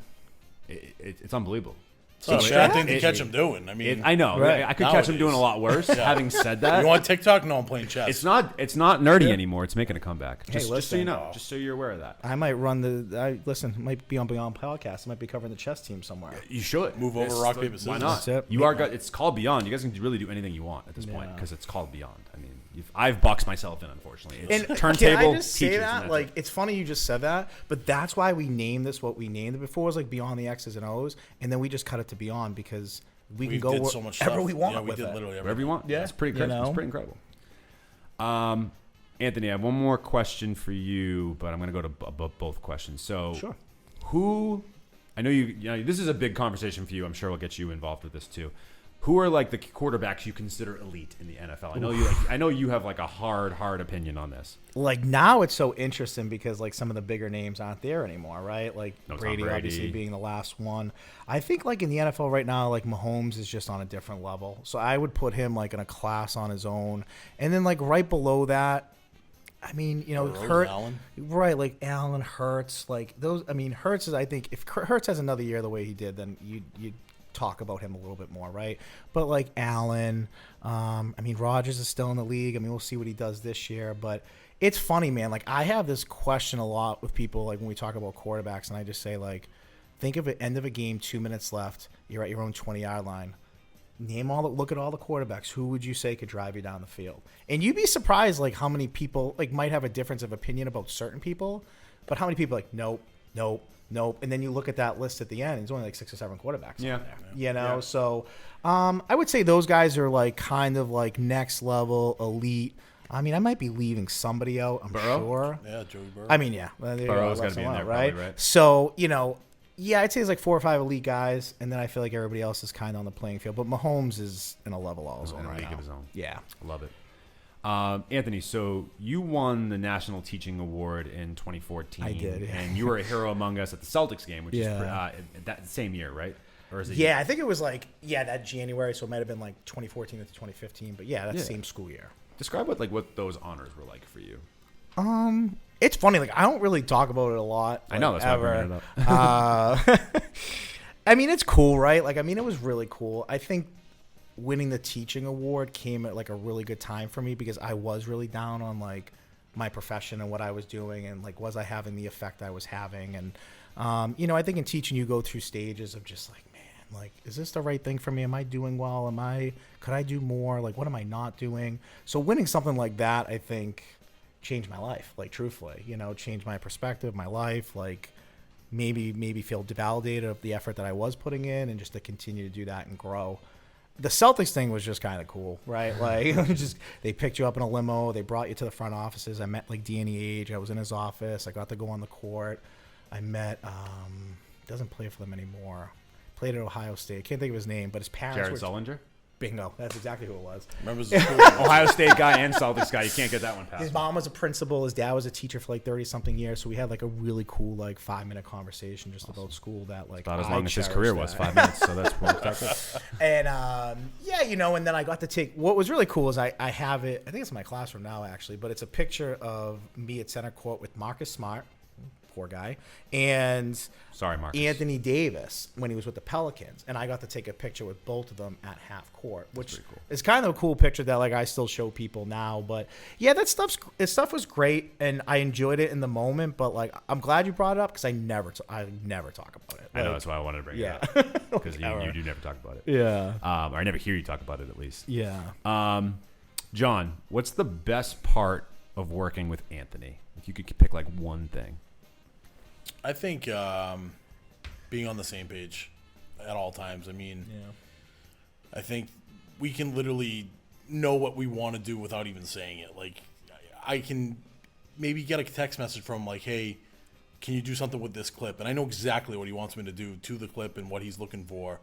it's unbelievable. It's not a So bad thing to it- catch him doing. I mean, I know. Right. I could catch them Nowadays. doing a lot worse. Having said that, you on TikTok? No, I'm playing chess. it's not nerdy anymore. It's making a comeback. Just so listen. you know, just so you're aware of that. I might run it might be on Beyond Podcast. I might be covering the chess team somewhere. You should Move over It's rock, the- paper, Why scissors. not? That's it. You are. It's called Beyond. You guys can really do anything you want at this point Yeah. because it's called Beyond. I mean, I've boxed myself in. Unfortunately, it's And turntable. can I just say teachers, that? and that's Like, it. it's funny you just said that, but that's why we named this what we named it. Before it was like Beyond the X's and O's, and then we just cut it to Beyond because we can go did so much wherever stuff. we want Yeah, we with did it. literally Wherever everything. you want. Yeah, It's pretty you incredible. know? It's pretty incredible. Anthony, I have one more question for you, but I'm going to go to both questions. So, Sure. who? I know you know this is a big conversation for you. I'm sure we'll get you involved with this too. Who are like the quarterbacks you consider elite in the NFL? I know you. I know you have like a hard opinion on this. Like now it's so interesting because like some of the bigger names aren't there anymore, right? Like No, Tom Brady Brady. obviously being the last one. I think like in the NFL right now, like Mahomes is just on a different level. So I would put him like in a class on his own. And then like right below that, I mean, you know, Burrow, Allen? right? Like Allen, Hurts, like those. I mean, Hurts is. I think if Hurts has another year the way he did, then you'd talk about him a little bit more, right? But like Allen, I mean, Rodgers is still in the league. I mean, we'll see what he does this year. But it's funny, man. Like I have this question a lot with people, like when we talk about quarterbacks, and I just say like, think of it, end of a game, 2 minutes left. You're at your own 20-yard line. Look at all the quarterbacks. Who would you say could drive you down the field? And you'd be surprised, like how many people like might have a difference of opinion about certain people, but how many people are like nope, and then you look at that list at the end. It's only like 6 or 7 quarterbacks. Yeah. on there, you know. Yeah. So I would say those guys are like kind of like next level elite. I mean, I might be leaving somebody out. I'm Burrow? sure. Yeah, Joey Burrow. I mean, yeah. Burrow's gotta be in there right? probably, right? So, you know, yeah, I'd say it's like 4 or 5 elite guys, and then I feel like everybody else is kind of on the playing field. But Mahomes is in a level all his In own a right league now. of his own. Yeah. Love it. Anthony, so you won the National Teaching Award in 2014. I did, yeah. And you were a hero among us at the Celtics game, which Yeah. is that same year, right? Or is it? Yeah, I think it was like, that January, so it might have been like 2014 to 2015. But yeah, that's Yeah. same school year. Describe what those honors were like for you. It's funny, like I don't really talk about it a lot. I know, like, that's why I'm ever. bringing it up. I mean, it's cool, right? Like, I mean, it was really cool. I think winning the teaching award came at like a really good time for me because I was really down on like my profession and what I was doing, and like was I having the effect I was having? And you know, I think in teaching you go through stages of just like, man, like, is this the right thing for me? Am I doing well? Could I do more? Like, what am I not doing? So winning something like that, I think, changed my life. Like, truthfully, you know, changed my perspective, my life. Like, maybe feel validated of the effort that I was putting in, and just to continue to do that and grow. The Celtics thing was just kind of cool, right? Like, just they picked you up in a limo, they brought you to the front offices. I met like Danny Age. I was in his office. I got to go on the court. I met doesn't play for them anymore. Played at Ohio State. Can't think of his name, but his parents Jared were Sullinger? bingo. That's exactly who it was. Remembers the school. Ohio State guy and Celtics guy. You can't get that one His past. mom was a principal. His dad was a teacher for like 30-something years. So we had like a really cool like 5-minute conversation just about school that like About as I long as his cherished career was, that. 5 minutes. So that's worked out good. And yeah, you know, and then I got to take. What was really cool is I have it. I think it's in my classroom now actually, but it's a picture of me at center court with Marcus Smart, poor guy, and Sorry, Marcus. Anthony Davis when he was with the Pelicans, and I got to take a picture with both of them at half court, which pretty cool. is kind of a cool picture that like I still show people now. But yeah, that stuff was great, and I enjoyed it in the moment. But like, I'm glad you brought it up because I never talk about it. I know, Like, that's why I wanted to bring yeah. it up. Because you do never talk about it. Yeah. Or I never hear you talk about it, at least. Yeah. John, what's the best part of working with Anthony? If you could pick like one thing. I think being on the same page at all times. I mean, I think we can literally know what we want to do without even saying it. Like, I can maybe get a text message from like, hey, can you do something with this clip? And I know exactly what he wants me to do to the clip and what he's looking for,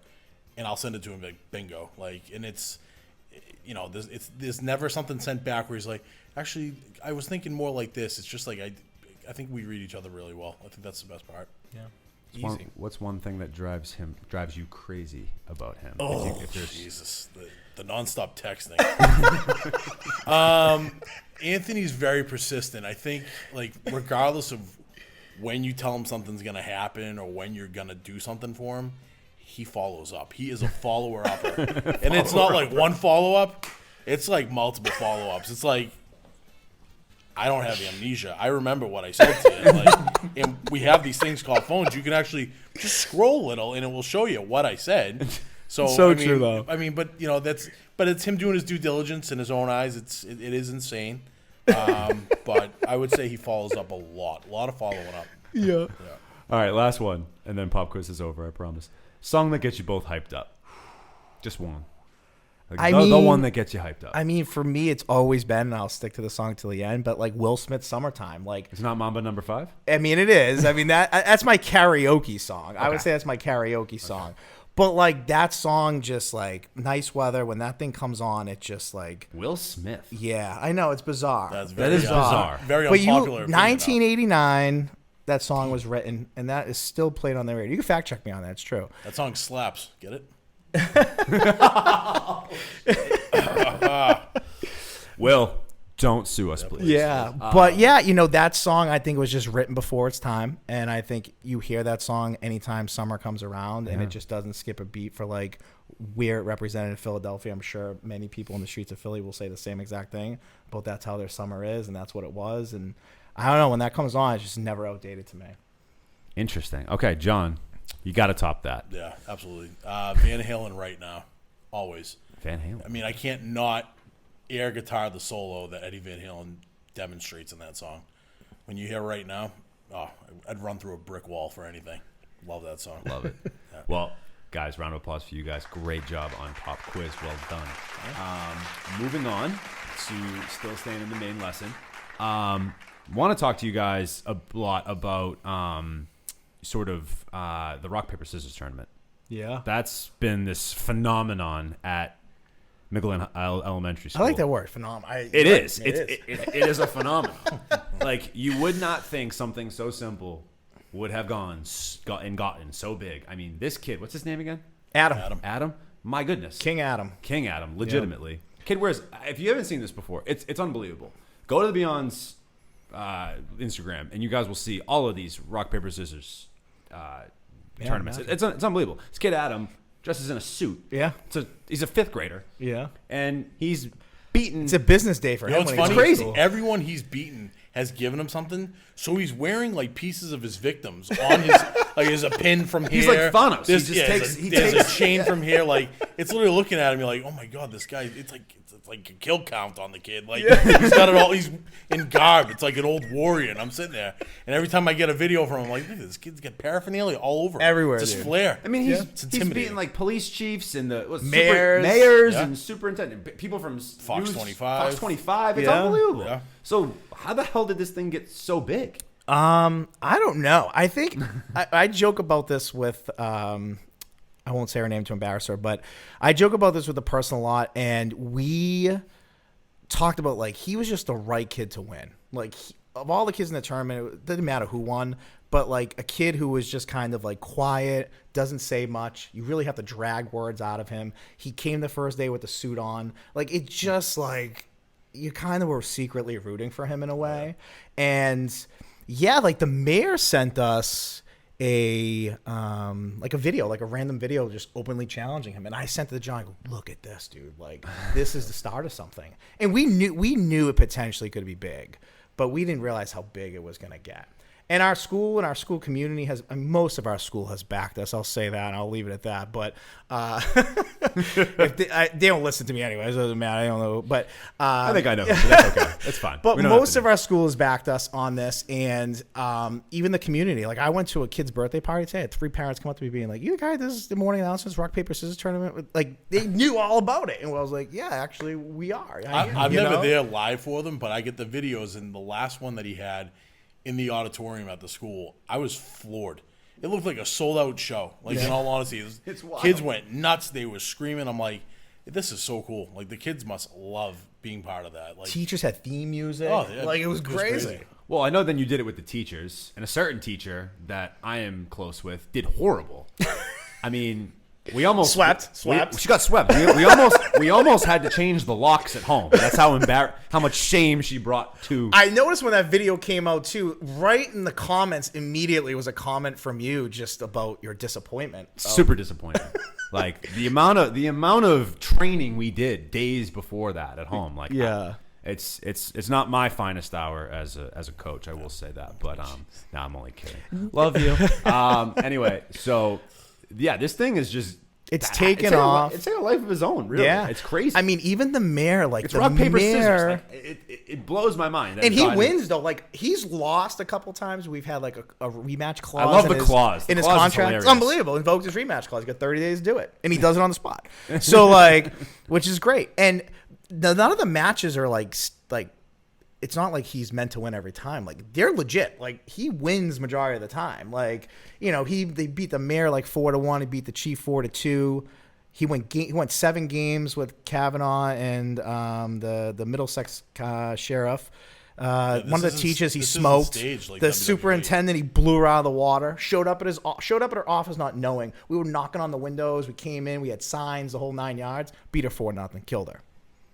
and I'll send it to him like bingo. Like, and it's, you know, there's never something sent back where he's like, actually, I was thinking more like this. It's just like I think we read each other really well. I think that's the best part. Yeah. What's one thing that drives you crazy about him? Oh, if there's- Jesus. The nonstop texting. Anthony's very persistent. I think, like, regardless of when you tell him something's going to happen or when you're going to do something for him, he follows up. He is a follower-upper. And it's not like one follow-up. It's like multiple follow-ups. It's like, I don't have amnesia. I remember what I said to you. Like, and we have these things called phones. You can actually just scroll a little, and it will show you what I said. So I mean, true, though. I mean, but you know, but it's him doing his due diligence in his own eyes. It is insane. But I would say he follows up a lot of following up. Yeah. All right, last one, and then pop quiz is over. I promise. Song that gets you both hyped up. Just one. Like, the one that gets you hyped up. I mean, for me, it's always been, and I'll stick to the song till the end. But like Will Smith's "Summertime," like It's not Mamba number 5. I mean, it is. I mean that's my karaoke song. I would Okay. say that's my karaoke song. But like that song, just like Nice Weather, when that thing comes on, it just like Will Smith. yeah, I know it's bizarre. That's That very is bizarre. Very But unpopular. opinion, though. 1989, that song was written, and that is still played on the radio. You can fact check me on that. It's true. That song slaps. Get it? Will, don't sue us, please. Yeah, but yeah, you know that song I think was just written before its time, and I think you hear that song anytime summer comes around, and it just doesn't skip a beat for like where it represented in Philadelphia. I'm sure many people in the streets of Philly will say the same exact thing, but that's how their summer is, and that's what it was. And I don't know, when that comes on, it's just never outdated to me. Interesting. Okay, John, you got to top that. Yeah, absolutely. Van Halen right now, always. Van Halen. I mean, I can't not air guitar the solo that Eddie Van Halen demonstrates in that song. When you hear Right Now, oh, I'd run through a brick wall for anything. Love that song. Love it. Well, guys, round of applause for you guys. Great job on Pop Quiz. Well done. Moving on to still staying in the main lesson. Want to talk to you guys a lot about sort of the rock, paper, scissors tournament. Yeah, That's been this phenomenon at Michelin Elementary School. I like that word, phenomenal. It is. It It is a phenomenon. Like, you would not think something so simple would have gotten so big. I mean, this kid, what's his name again? Adam. Adam? My goodness. King Adam. King Adam, legitimately. Kid wears, if you haven't seen this before, it's unbelievable. Go to the Beyond's Instagram, and you guys will see all of these rock, paper, scissors tournaments. imagine. It's unbelievable. This kid Adam dresses in a suit. Yeah. He's a 5th grader, Yeah. and he's beaten. It's a business day for You know him. what's when he funny? goes to crazy. school. Everyone he's beaten has given him something, so he's wearing like pieces of his victims on his like there's a pin from here. He's like Thanos. There's, He just takes- there's a chain from here. Like, it's literally looking at him. You're like, oh my god, this guy. It's like a kill count on the kid. Like, he's got it all. He's in garb. It's like an old warrior. And I'm sitting there, and every time I get a video from him, I'm like, look at this kid's got paraphernalia all over him. Everywhere, It's just dude. flair. I mean, he's It's he's intimidating. beating like police chiefs and the Mayors. and Yeah. superintendent, people from Fox news- 25. Fox 25. It's Yeah. unbelievable. Yeah. So how the hell did this thing get so big? I don't know. I think I joke about this with I won't say her name to embarrass her, but I joke about this with a person a lot, and we talked about like he was just the right kid to win. Like of all the kids in the tournament, it didn't matter who won, but like a kid who was just kind of like quiet, doesn't say much. You really have to drag words out of him. He came the first day with the suit on. Like it just like you kind of were secretly rooting for him in a way. And Yeah, like the mayor sent us a video, like a random video, just openly challenging him, and I sent it to John. I go, look at this, dude! Like this is the start of something, and we knew it potentially could be big, but we didn't realize how big it was going to get. And our school community most of our school has backed us. I'll say that, and I'll leave it at that. But if they don't listen to me anyways. It doesn't matter. I don't know. But I think I know. But that's okay. It's fine. But most of our school has backed us on this, and even the community. Like I went to a kid's birthday party today. I had 3 parents come up to me being like, "You guys, this is the morning announcements, rock paper scissors tournament." Like they knew all about it, and I was like, "Yeah, actually, we are." I'm never there live for them, but I get the videos, and the last one that he had in the auditorium at the school, I was floored. It looked like a sold-out show. Like, in all honesty, It's wild. Kids went nuts. They were screaming. I'm like, this is so cool. Like, the kids must love being part of that. Like, Teachers had theme music. Oh, yeah. Like it was crazy. Well, I know then you did it with the teachers, and a certain teacher that I am close with did horrible. I mean, we almost Swept. She got swept. We almost had to change the locks at home. That's how much shame she brought to. I noticed when that video came out too, right in the comments immediately was a comment from you just about your disappointment. Super disappointed. Like the amount of training we did days before that at home. Like Yeah. It's not my finest hour as a coach. I will say that, but no, I'm only kidding. Love you. Anyway, so yeah, this thing is just It's taken off. It's like a life of its own. Really, Yeah. it's crazy. I mean, even the mayor, like it's the rock paper mayor, scissors. Like, it blows my mind. and he wins though. Like he's lost a couple times. We've had like a rematch clause. love in the his- clause. in The his clause is contract. It's hilarious. unbelievable. Invoked his rematch clause. He got 30 days to do it, and he does it on the spot. So like, which is great. And none of the matches are like. It's not like he's meant to win every time. Like they're legit. Like he wins majority of the time. Like they beat the mayor like 4-1. He beat the chief 4-2. He went 7 games with Kavanaugh and the Middlesex sheriff. One of the teachers he smoked. Like the WWE. superintendent he blew her out of the water. Showed up at her office not knowing. We were knocking on the windows. We came in. We had signs. The whole 9 yards. Beat her 4-0. Killed her.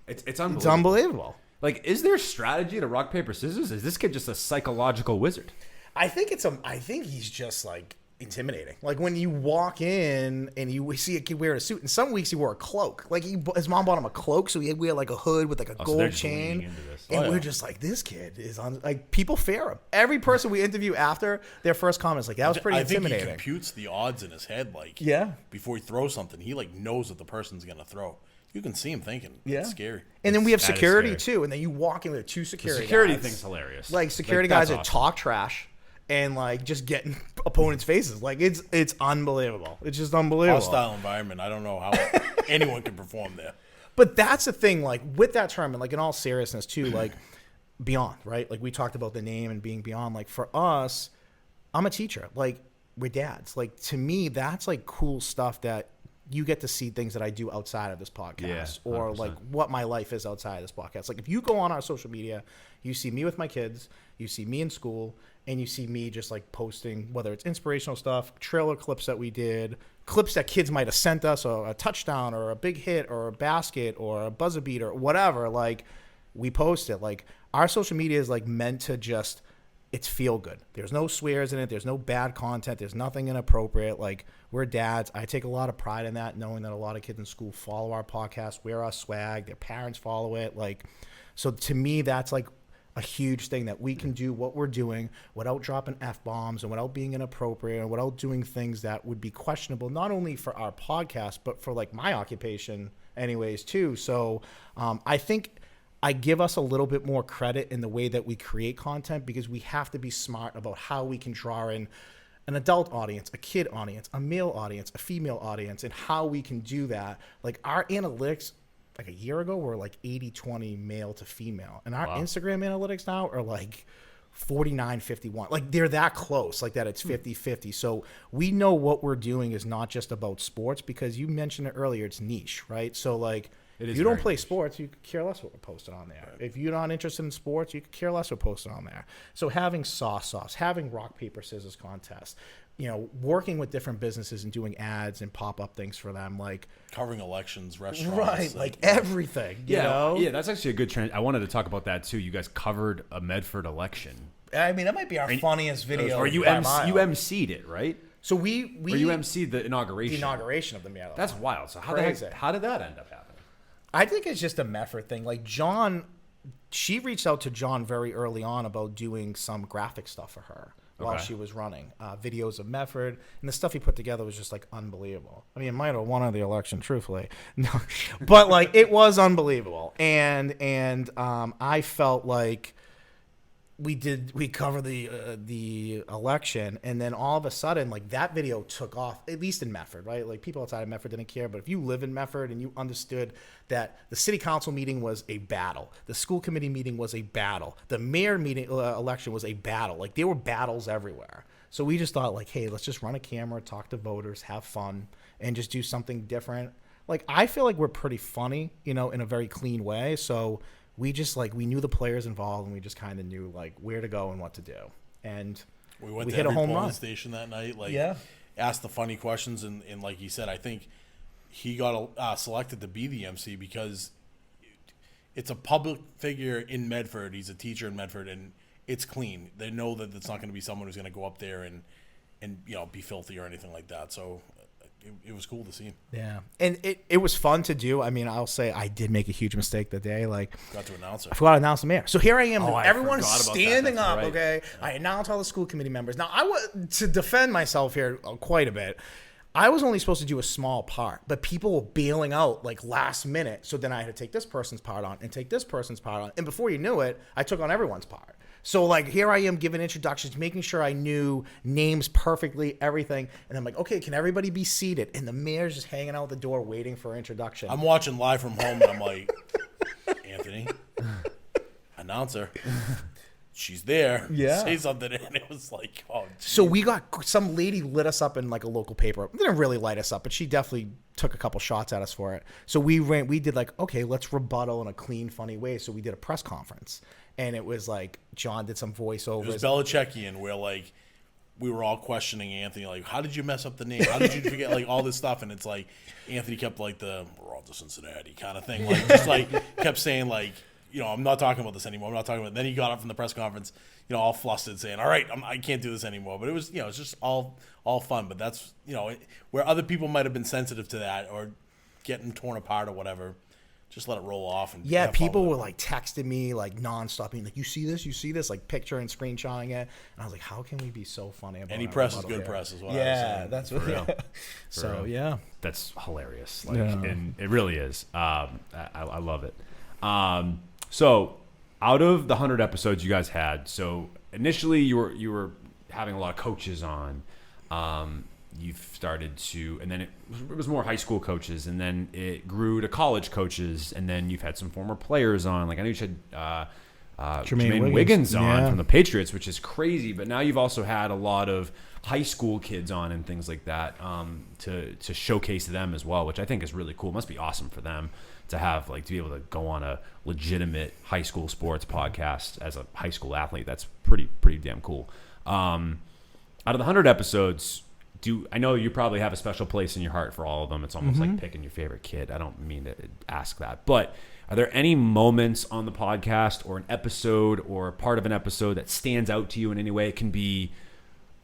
It's It's unbelievable. unbelievable. Like, is there strategy to rock paper scissors? Is this kid just a psychological wizard? I think he's just like intimidating. Like when you walk in and you see a kid wearing a suit, and some weeks he wore a cloak. Like his mom bought him a cloak, so he wear like a hood with like a so they're gold just chain. leaning into this. And Oh, yeah. we're just like, this kid is on. Like people fear him. Every person we interview after their first comment is like, that was pretty I think he intimidating. computes the odds in his head. Like, Yeah. before he throws something, he like knows that the person's gonna throw. You can see him thinking. Yeah. It's scary. And then we have That is security scary. too. And then you walk in with 2 The security. security guys. thing's hilarious. Like security that's guys that awesome. talk trash and like just get in opponents' faces. Like it's unbelievable. It's just unbelievable. Hostile environment. I don't know how anyone can perform there. But that's the thing, like with that tournament, like in all seriousness too, like Beyond, right? Like we talked about the name and being Beyond. Like for us, I'm a teacher. Like we're dads. Like to me, that's like cool stuff that you get to see things that I do outside of this podcast, Yeah, or 100%. like what my life is outside of this podcast. Like if you go on our social media, you see me with my kids, you see me in school, and you see me just like posting, whether it's inspirational stuff, trailer clips that we did, clips that kids might have sent us, or a touchdown, or a big hit, or a basket, or a buzzer beater, whatever. Like we post it. Like our social media is like meant to just, it's feel good. There's no swears in it. There's no bad content. There's nothing inappropriate. Like we're dads. I take a lot of pride in that, knowing that a lot of kids in school follow our podcast, wear our swag, their parents follow it. Like, so to me, that's like a huge thing that we can do what we're doing without dropping F-bombs and without being inappropriate and without doing things that would be questionable, not only for our podcast, but for like my occupation anyways too. So I think I give us a little bit more credit in the way that we create content, because we have to be smart about how we can draw in an adult audience, a kid audience, a male audience, a female audience, and how we can do that. Like our analytics, like a year ago, were like 80-20 male to female. And our Wow. Instagram analytics now are like 49-51. Like they're that close, like that it's 50-50. So we know what we're doing is not just about sports, because you mentioned it earlier, it's niche, right? So like, It if is you don't very play niche. sports, you could care less what we're posting on there. If you're not interested in sports, you could care less what we're posting on there. So having sauce, having rock, paper, scissors contest, working with different businesses and doing ads and pop-up things for them, like, Covering elections, restaurants. right, like everything, you know? Yeah, that's actually a good trend. I wanted to talk about that too. You guys covered a Medford election I mean, that might be our funniest video. Or you by a mile. MC'd it, right? So we Or you MC'd the inauguration. the inauguration of the Marathon. That's wild. So how Crazy. how did that end up happening? I think it's just a Mefford thing. Like John, she reached out to John very early on about doing some graphic stuff for her while Okay. she was running videos of Mefford, and the stuff he put together was just like unbelievable. I mean, it might have won the election, truthfully, no, but like it was unbelievable, and I felt like we covered the election, and then all of a sudden, like that video took off, at least in Mefford, right? Like people outside of Mefford didn't care, but if you live in Mefford and you understood that the city council meeting was a battle, the school committee meeting was a battle, the mayor meeting election was a battle, like there were battles everywhere. So we just thought like, hey, let's just run a camera, talk to voters, have fun, and just do something different. Like I feel like we're pretty funny, in a very clean way. So we just we knew the players involved, and we just kind of knew like where to go and what to do. And We went we to hit a every home polling run. station that night. Yeah. Asked the funny questions, and like you said, I think he got selected to be the MC because it's a public figure in Medford. He's a teacher in Medford, and it's clean. They know that it's not going to be someone who's going to go up there and be filthy or anything like that. So it was cool to see him. Yeah, and it was fun to do. I mean, I'll say I did make a huge mistake that day. Like Got to announce it. I forgot to announce the mayor. So here I am. Oh, I Everyone's forgot about that. standing That's up. right. Okay, I announced all the school committee members. Now I was to defend myself here quite a bit. I was only supposed to do a small part, but people were bailing out like last minute. So then I had to take this person's part on and take this person's part on. And before you knew it, I took on everyone's part. So like here I am giving introductions, making sure I knew names perfectly, everything. And I'm like, okay, can everybody be seated? And the mayor's just hanging out the door waiting for introduction. I'm watching live from home, and I'm like, Anthony, announcer. She's there. Yeah. Say something. And it was like, oh, geez. So we got some lady lit us up in like a local paper. Didn't really light us up, but she definitely took a couple shots at us for it. So we did like, okay, let's rebuttal in a clean, funny way. So we did a press conference, and it was like John did some It was voiceovers. Belichickian, where like we were all questioning Anthony, like, how did you mess up the name? How did you forget like all this stuff? And it's like Anthony kept like we're all to Cincinnati kind of thing, like just like kept saying like, I'm not talking about this anymore. I'm not talking about. Then he got up from the press conference, all flustered, saying, "All right, I can't do this anymore." But it was, it's just all fun. But that's, where other people might have been sensitive to that or getting torn apart or whatever. Just let it roll off. And Yeah, have fun people with were it. like texting me like nonstop, being like, "You see this?" Like picture and screenshotting it, and I was like, "How can we be so funny about Any our press is rebuttal good here?" press, is what I was Yeah, saying. that's what. real. So real. yeah, That's hilarious. Yeah. And it really is. I love it. So out of the 100 episodes you guys had, so initially you were having a lot of coaches on. You've started to, and then it was more high school coaches, and then it grew to college coaches, and then you've had some former players on. Like I know you said Jermaine Wiggins on Yeah. from the Patriots, which is crazy. But now you've also had a lot of high school kids on and things like that to showcase them as well, which I think is really cool. It must be awesome for them to have to be able to go on a legitimate high school sports podcast as a high school athlete. That's pretty damn cool. Out of the 100 episodes, I know you probably have a special place in your heart for all of them. It's almost like picking your favorite kid. I don't mean to ask that, but are there any moments on the podcast or an episode or part of an episode that stands out to you in any way? It can be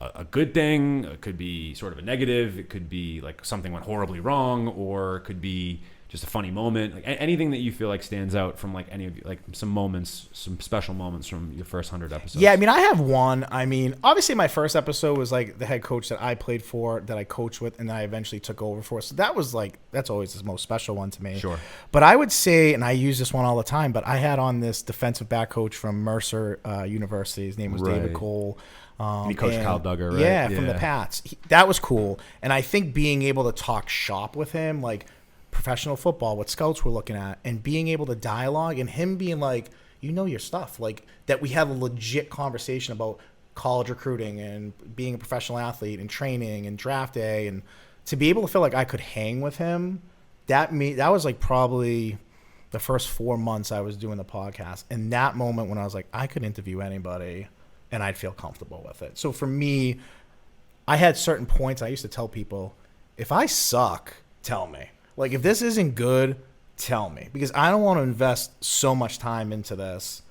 a good thing. It could be sort of a negative. It could be like something went horribly wrong, or it could be just a funny moment. Like anything that you feel like stands out from like any of you, like some moments, some special moments from your first 100 episodes. Yeah, I mean, I have one. I mean, obviously, my first episode was like the head coach that I played for, that I coached with, and then I eventually took over for. So that was like, that's always the most special one to me. Sure. But I would say, and I use this one all the time, but I had on this defensive back coach from Mercer University. His name was David Right. Cole. He coached Kyle Duggar, right? Yeah, from the Pats. That was cool. And I think being able to talk shop with him, like professional football, what scouts were looking at, and being able to dialogue, and him being like, your stuff, like that we have a legit conversation about college recruiting and being a professional athlete and training and draft day, and to be able to feel like I could hang with him, that was like probably the first 4 months I was doing the podcast, and that moment when I was like, I could interview anybody and I'd feel comfortable with it. So for me, I had certain points. I used to tell people, if I suck, tell me. Like, if this isn't good, tell me. Because I don't want to invest so much time into this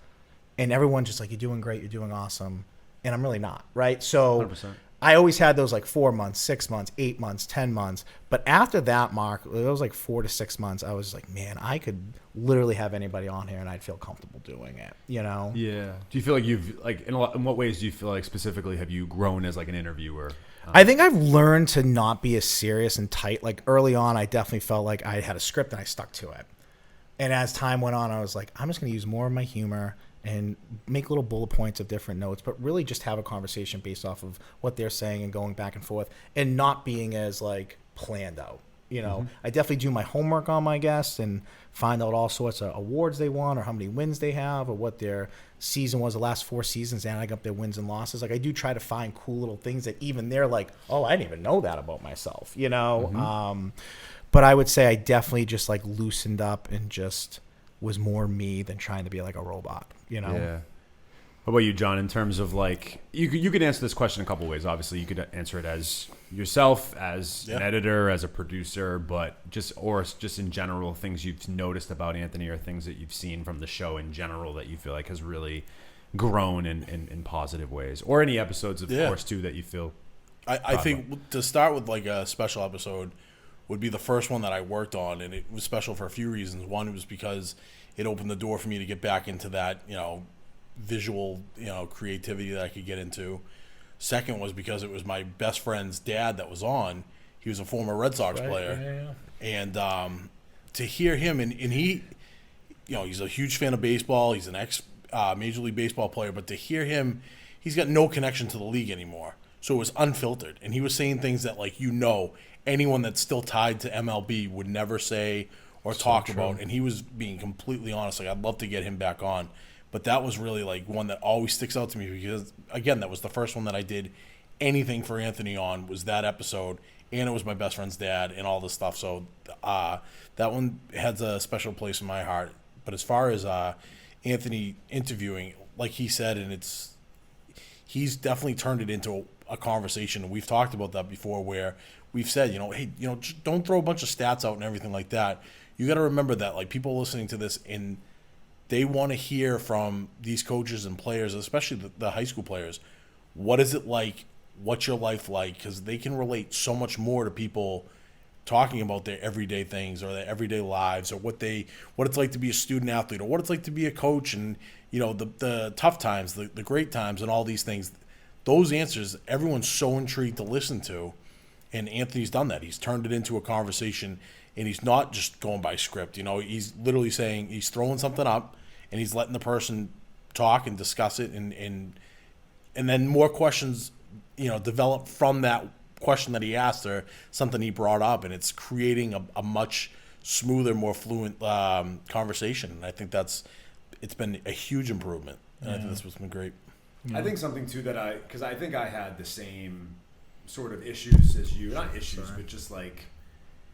and everyone's just like, you're doing great, you're doing awesome, and I'm really not, right? So 100%. I always had those like 4 months, 6 months, 8 months, 10 months. But after that mark, it was like 4 to 6 months. I was like, man, I could literally have anybody on here and I'd feel comfortable doing it, you know? Yeah. Do you feel like you've like in what ways do you feel like specifically have you grown as like an interviewer? I think I've learned to not be as serious and tight. Like early on, I definitely felt like I had a script and I stuck to it. And as time went on, I was like, I'm just going to use more of my humor and make little bullet points of different notes, but really just have a conversation based off of what they're saying and going back and forth and not being as like planned out. You know, I definitely do my homework on my guests and find out all sorts of awards they won or how many wins they have or what their season was the last 4 seasons and I got their wins and losses. Like I do try to find cool little things that even they're like, oh, I didn't even know that about myself, you know? But I would say I definitely just like loosened up and just was more me than trying to be like a robot, you know? Yeah. What about you, John, in terms of like, you could answer this question a couple ways. Obviously, you could answer it as yourself, as an editor, as a producer, but just in general, things you've noticed about Anthony or things that you've seen from the show in general that you feel like has really grown in positive ways. Or any episodes, of course, too, that you feel. I think to start with like a special episode would be the first one that I worked on, and it was special for a few reasons. One, it was because it opened the door for me to get back into that, you know, visual, you know, creativity that I could get into. Second was because it was my best friend's dad that was on. He was a former Red Sox player. And to hear him, and he, you know, he's a huge fan of baseball. He's an ex Major League Baseball player, but to hear him, he's got no connection to the league anymore. So it was unfiltered. And he was saying things that, like, you know, anyone that's still tied to MLB would never say or talk about. And he was being completely honest. Like, I'd love to get him back on. But that was really, like, one that always sticks out to me because, again, that was the first one that I did anything for Anthony on was that episode. And it was my best friend's dad and all this stuff. So that one has a special place in my heart. But as far as Anthony interviewing, like he said, and he's definitely turned it into a conversation. And we've talked about that before where we've said, you know, hey, you know, just don't throw a bunch of stats out and everything like that. You got to remember that, like, people listening to this, and they want to hear from these coaches and players, especially the high school players. What is it like? What's your life like? Because they can relate so much more to people talking about their everyday things or their everyday lives or what it's like to be a student athlete or what it's like to be a coach and, you know, the tough times, the great times and all these things. Those answers, everyone's so intrigued to listen to. And Anthony's done that. He's turned it into a conversation, and he's not just going by script. You know, he's literally saying he's throwing something up, and he's letting the person talk and discuss it, and then more questions, you know, develop from that question that he asked or something he brought up, and it's creating a much smoother, more fluent conversation. And I think it's been a huge improvement, and I think that's what's been great. I think something too because I think I had the same sort of issues as you, not issues, but just like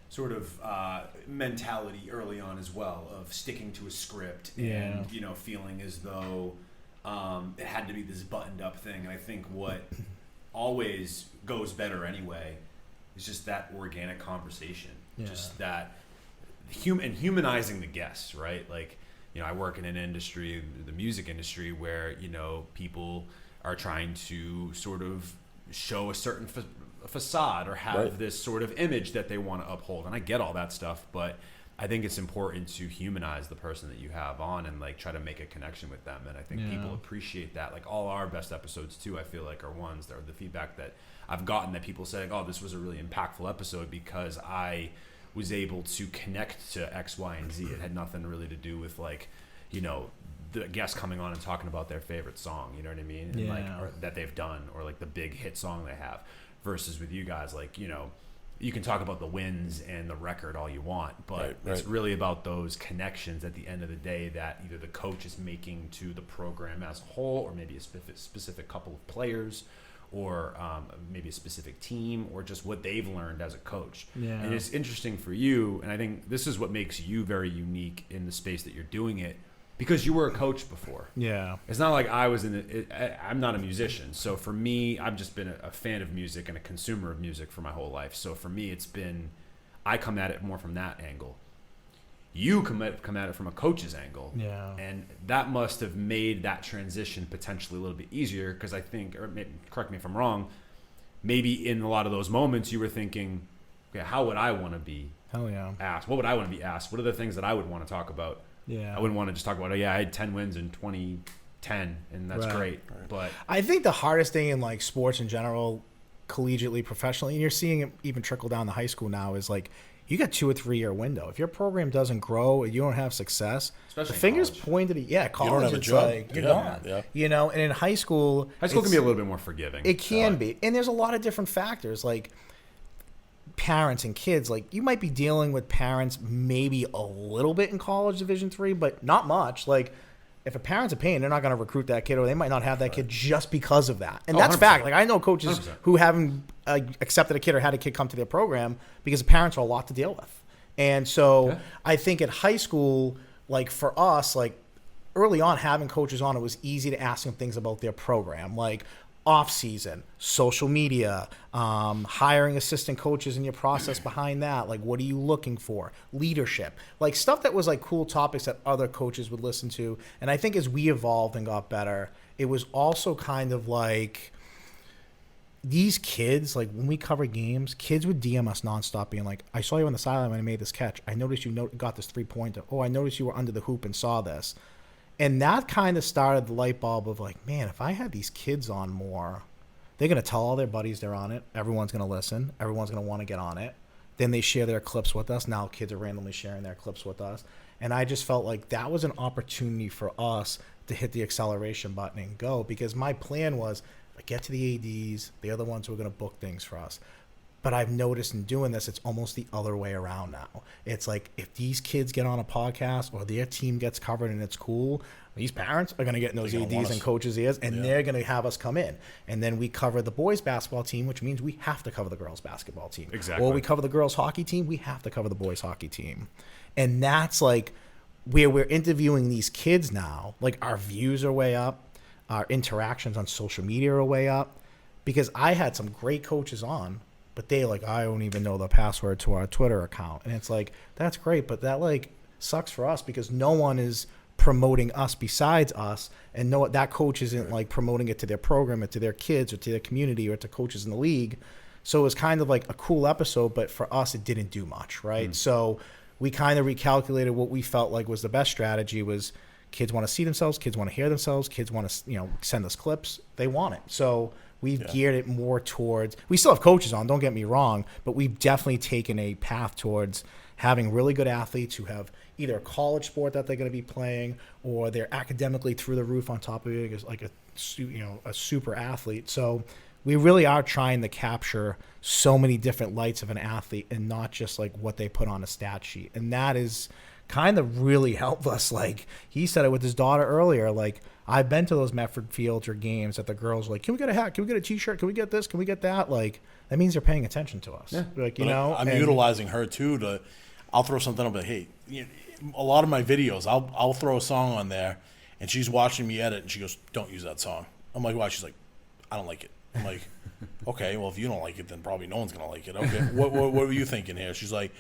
sort of mentality early on as well of sticking to a script and, you know, feeling as though it had to be this buttoned up thing. And I think what always goes better anyway is just that organic conversation, just that humanizing the guests, right? Like, you know, I work in an industry, the music industry, where, you know, people are trying to sort of show a certain facade or have this sort of image that they want to uphold. And I get all that stuff, but I think it's important to humanize the person that you have on and, like, try to make a connection with them. And I think people appreciate that. Like, all our best episodes too, I feel like, are ones that are the feedback that I've gotten that people say, oh, this was a really impactful episode because I was able to connect to X, Y, and Z. It had nothing really to do with, like, you know, the guests coming on and talking about their favorite song, you know what I mean? And like, or that they've done, or like the big hit song they have, versus with you guys, like, you know, you can talk about the wins and the record all you want, but it's really about those connections at the end of the day that either the coach is making to the program as a whole, or maybe a specific couple of players, or maybe a specific team, or just what they've learned as a coach. And it's interesting for you, and I think this is what makes you very unique in the space that you're doing it, because you were a coach before. It's not like I was I'm not a musician. So for me, I've just been a fan of music and a consumer of music for my whole life. So for me, I come at it more from that angle. You come at it from a coach's angle. Yeah. And that must have made that transition potentially a little bit easier, because I think, or correct me if I'm wrong, maybe in a lot of those moments you were thinking, okay, how would I want to be Hell yeah. asked? What would I want to be asked? What are the things that I would want to talk about? Yeah. I wouldn't want to just talk about, oh yeah, I had 10 wins in 2010 and that's Right. great. But I think the hardest thing in like sports in general, collegiately, professionally, and you're seeing it even trickle down to high school now, is like you got 2 or 3 year window. If your program doesn't grow, you don't have success. Especially the fingers college. pointed at college. don't have a it's job. like you're Yeah. gone. Yeah. You know, and in high school, high school can it's- be a little bit more forgiving. It can So, be, and there's a lot of different factors like parents and kids. Like you might be dealing with parents maybe a little bit in college Division III, but not much. Like if a parent's a pain, they're not going to recruit that kid, or they might not have that kid just because of that. And Oh, that's 100%. fact. Like I know coaches 100%. who haven't accepted a kid or had a kid come to their program because the parents are a lot to deal with. And so Yeah. I think at high school, like for us, like early on having coaches on, it was easy to ask them things about their program, like off season, social media, hiring assistant coaches and your process behind that. Like, what are you looking for? Leadership, like stuff that was like cool topics that other coaches would listen to. And I think as we evolved and got better, it was also kind of like these kids, like when we cover games, kids would DM us nonstop being like, I saw you on the sideline when I made this catch. I noticed you got this 3-pointer. Oh, I noticed you were under the hoop and saw this. And that kind of started the light bulb of like, man, if I had these kids on more, they're going to tell all their buddies they're on it. Everyone's going to listen. Everyone's going to want to get on it. Then they share their clips with us. Now kids are randomly sharing their clips with us. And I just felt like that was an opportunity for us to hit the acceleration button and go, because my plan was I get to the ADs, they're the ones who are going to book things for us. But I've noticed in doing this, it's almost the other way around now. It's like if these kids get on a podcast or their team gets covered and it's cool, these parents are going to get in those They're gonna want ADs and us. coaches' ears, and Yeah. they're going to have us come in. And then we cover the boys' basketball team, which means we have to cover the girls' basketball team. Exactly. Or we cover the girls' hockey team, we have to cover the boys' hockey team. And that's like where we're interviewing these kids now. Like our views are way up, our interactions on social media are way up, because I had some great coaches on, but they like, I don't even know the password to our Twitter account. And it's like, that's great, but that like sucks for us because no one is promoting us besides us, and no, that coach isn't like promoting it to their program or to their kids or to their community or to coaches in the league. So it was kind of like a cool episode, but for us it didn't do much, right? So we kind of recalculated what we felt like was the best strategy was kids want to see themselves, kids want to hear themselves, kids want to, send us clips, they want it. So we've geared it more towards, we still have coaches on, don't get me wrong, but we've definitely taken a path towards having really good athletes who have either a college sport that they're going to be playing, or they're academically through the roof on top of it, like a super athlete. So we really are trying to capture so many different lights of an athlete and not just like what they put on a stat sheet. And that is kind of really helped us. Like he said it with his daughter earlier, like I've been to those Medford Fields or games that the girls are like, can we get a hat? Can we get a t-shirt? Can we get this? Can we get that? Like that means they're paying attention to us. Yeah. Like, But I'm and- utilizing her too to. I'll throw something up. But hey, a lot of my videos, I'll throw a song on there, and she's watching me edit, and she goes, "Don't use that song." I'm like, "Why?" She's like, "I don't like it." I'm like, "Okay, well if you don't like it, then probably no one's gonna like it." Okay, what were you thinking here? She's like,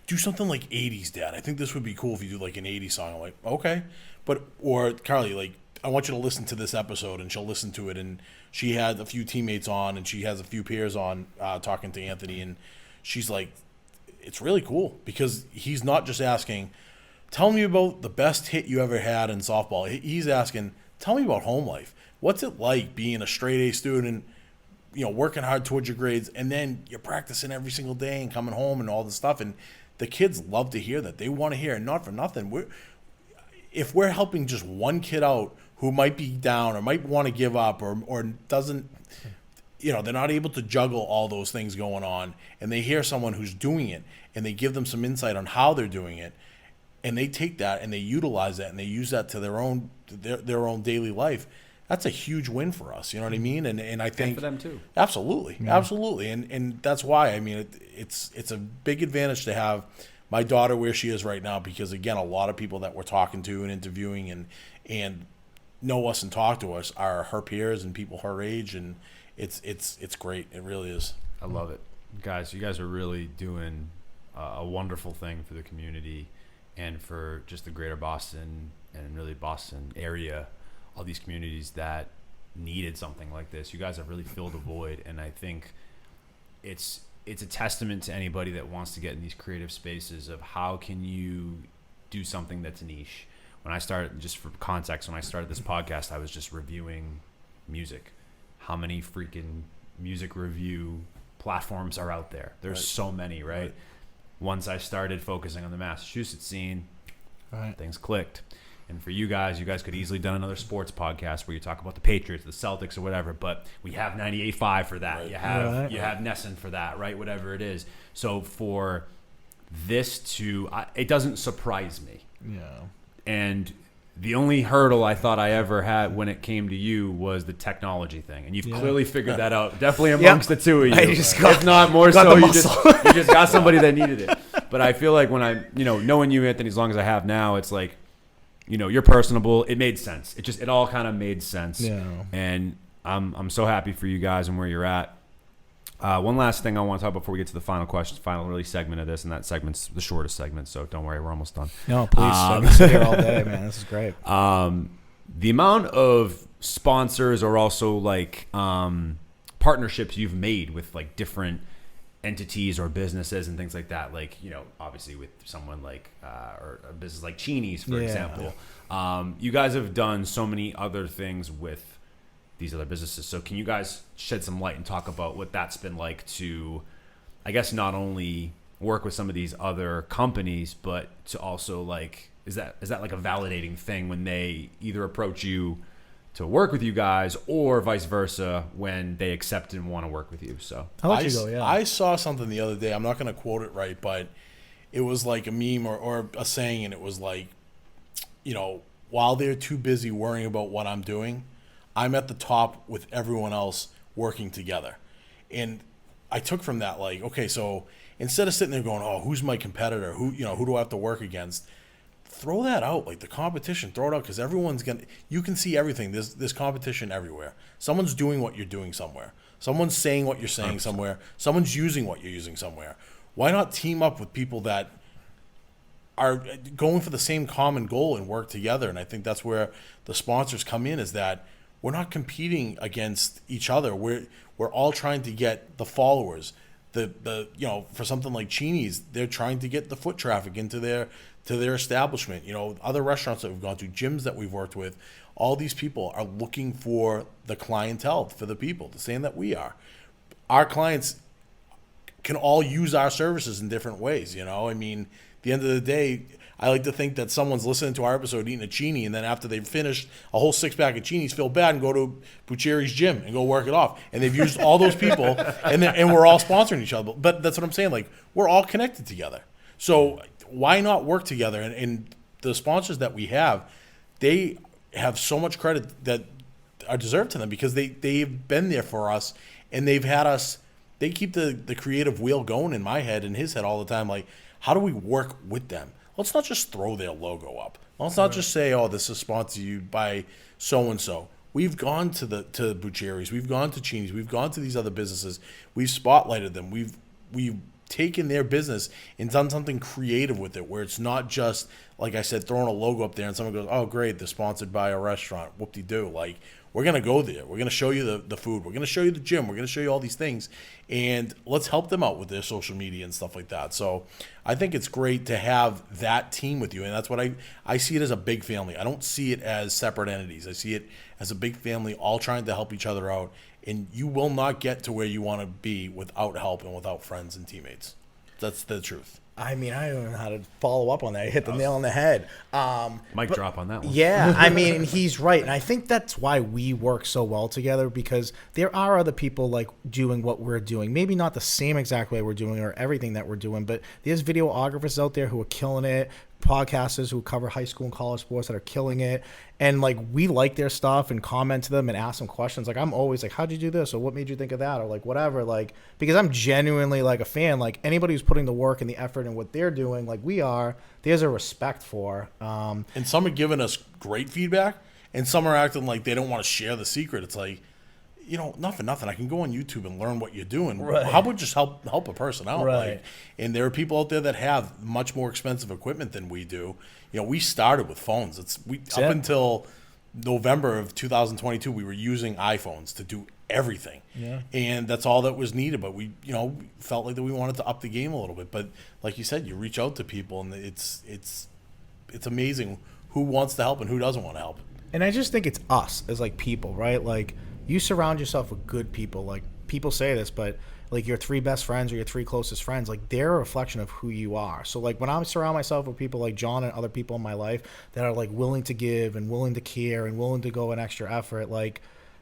"Do something like '80s, Dad. I think this would be cool if you do like an '80s song." I'm like, "Okay," or Carly, like, I want you to listen to this episode, and she'll listen to it, and she had a few teammates on, and she has a few peers on talking to Anthony, and she's like, it's really cool because he's not just asking, tell me about the best hit you ever had in softball. He's asking, tell me about home life. What's it like being a straight A student, working hard towards your grades, and then you're practicing every single day and coming home and all this stuff. And the kids love to hear that. They want to hear it, not for nothing. If we're helping just one kid out who might be down or might want to give up or doesn't, they're not able to juggle all those things going on, and they hear someone who's doing it and they give them some insight on how they're doing it, and they take that and they utilize that and they use that to their own daily life, that's a huge win for us. You know what I mean? And I think for them too. Absolutely. And that's why, I mean, it's a big advantage to have my daughter where she is right now, because again, a lot of people that we're talking to and interviewing and know us and talk to us are her peers and people her age, and it's great. It really is. I love it. Guys, you guys are really doing a wonderful thing for the community. and for just the greater Boston and really Boston area, all these communities that needed something like this. You guys have really filled a void, and I think it's a testament to anybody that wants to get in these creative spaces of how can you do something that's niche. When I started, just for context, when I started this podcast, I was just reviewing music. How many freaking music review platforms are out there? There's so many, right? Once I started focusing on the Massachusetts scene, things clicked. And for you guys could easily done another sports podcast where you talk about the Patriots, the Celtics, or whatever. But we have 98.5 for that. Right. You have Nesson for that, right? Whatever it is. So for this it doesn't surprise me. Yeah. And the only hurdle I thought I ever had when it came to you was the technology thing, and you've clearly figured that out. Definitely amongst the two of you. If not more so, you just got somebody that needed it. But I feel like when knowing you, Anthony, as long as I have now, it's like, you're personable. It made sense. It all kind of made sense. Yeah. And I'm so happy for you guys and where you're at. One last thing I want to talk about before we get to the final question, final really segment of this, and that segment's the shortest segment, so don't worry, we're almost done. No, please. I can sit here all day, man. This is great. The amount of sponsors or also like partnerships you've made with like different entities or businesses and things like that, like, obviously with someone like or a business like Cheney's, for example. You guys have done so many other things with these other businesses. So can you guys shed some light and talk about what that's been like to, I guess, not only work with some of these other companies, but to also like, is that like a validating thing when they either approach you to work with you guys or vice versa when they accept and want to work with you? So I'll let you go, yeah. I saw something the other day. I'm not going to quote it right, but it was like a meme or a saying, and it was like, while they're too busy worrying about what I'm doing, I'm at the top with everyone else working together. And I took from that, like, okay, so instead of sitting there going, oh, who's my competitor? Who do I have to work against? Throw that out, like the competition, throw it out, because you can see everything. There's competition everywhere. Someone's doing what you're doing somewhere. Someone's saying what you're saying 100%. Somewhere. Someone's using what you're using somewhere. Why not team up with people that are going for the same common goal and work together? And I think that's where the sponsors come in, is that we're not competing against each other. We're all trying to get the followers. For something like Cheney's, they're trying to get the foot traffic into their establishment. Other restaurants that we've gone to, gyms that we've worked with, all these people are looking for the clientele, for the people, the same that we are. Our clients can all use our services in different ways. At the end of the day, I like to think that someone's listening to our episode eating a Cheney, and then after they've finished a whole 6-pack of Cheneys, feel bad and go to Buccieri's gym and go work it off. And they've used all those people, and we're all sponsoring each other. But that's what I'm saying. Like, we're all connected together. So why not work together? And the sponsors that we have, they have so much credit that are deserved to them, because they've been there for us, and they've had us. They keep the creative wheel going in my head and his head all the time. Like, how do we work with them? Let's not just throw their logo up. Let's not just say, oh, this is sponsored by so-and-so. We've gone to Buccieri's. We've gone to Cheney's. We've gone to these other businesses. We've spotlighted them. We've taken their business and done something creative with it, where it's not just, like I said, throwing a logo up there and someone goes, oh, great, they're sponsored by a restaurant. Whoop-de-doo. Like, we're going to go there. We're going to show you the food. We're going to show you the gym. We're going to show you all these things. And let's help them out with their social media and stuff like that. So I think it's great to have that team with you. And that's what I see it as a big family. I don't see it as separate entities. I see it as a big family all trying to help each other out. And you will not get to where you want to be without help and without friends and teammates. That's the truth. I mean, I don't know how to follow up on that. You hit the nail on the head. Mic drop on that one. Yeah, I mean, he's right. And I think that's why we work so well together, because there are other people like doing what we're doing. Maybe not the same exact way we're doing or everything that we're doing, but there's videographers out there who are killing it, podcasters who cover high school and college sports that are killing it. And like, we like their stuff and comment to them and ask them questions. Like, I'm always like, how'd you do this? Or what made you think of that? Or like, whatever. Like, because I'm genuinely like a fan. Like, anybody who's putting the work and the effort in what they're doing, like we are, there's a respect for. And some are giving us great feedback, and some are acting like they don't want to share the secret. It's like, not for nothing, I can go on YouTube and learn what you're doing. Right. How about just help a person out? Right. Like, and there are people out there that have much more expensive equipment than we do. We started with phones. Up until November of 2022, we were using iPhones to do everything. Yeah. And that's all that was needed. But we, felt like that we wanted to up the game a little bit. But like you said, you reach out to people, and it's amazing who wants to help and who doesn't want to help. And I just think it's us as like people, right? Like you surround yourself with good people. Like people say this, but like your 3 best friends or your 3 closest friends, like they're a reflection of who you are. So like when I surround myself with people like John and other people in my life that are like willing to give and willing to care and willing to go an extra effort, like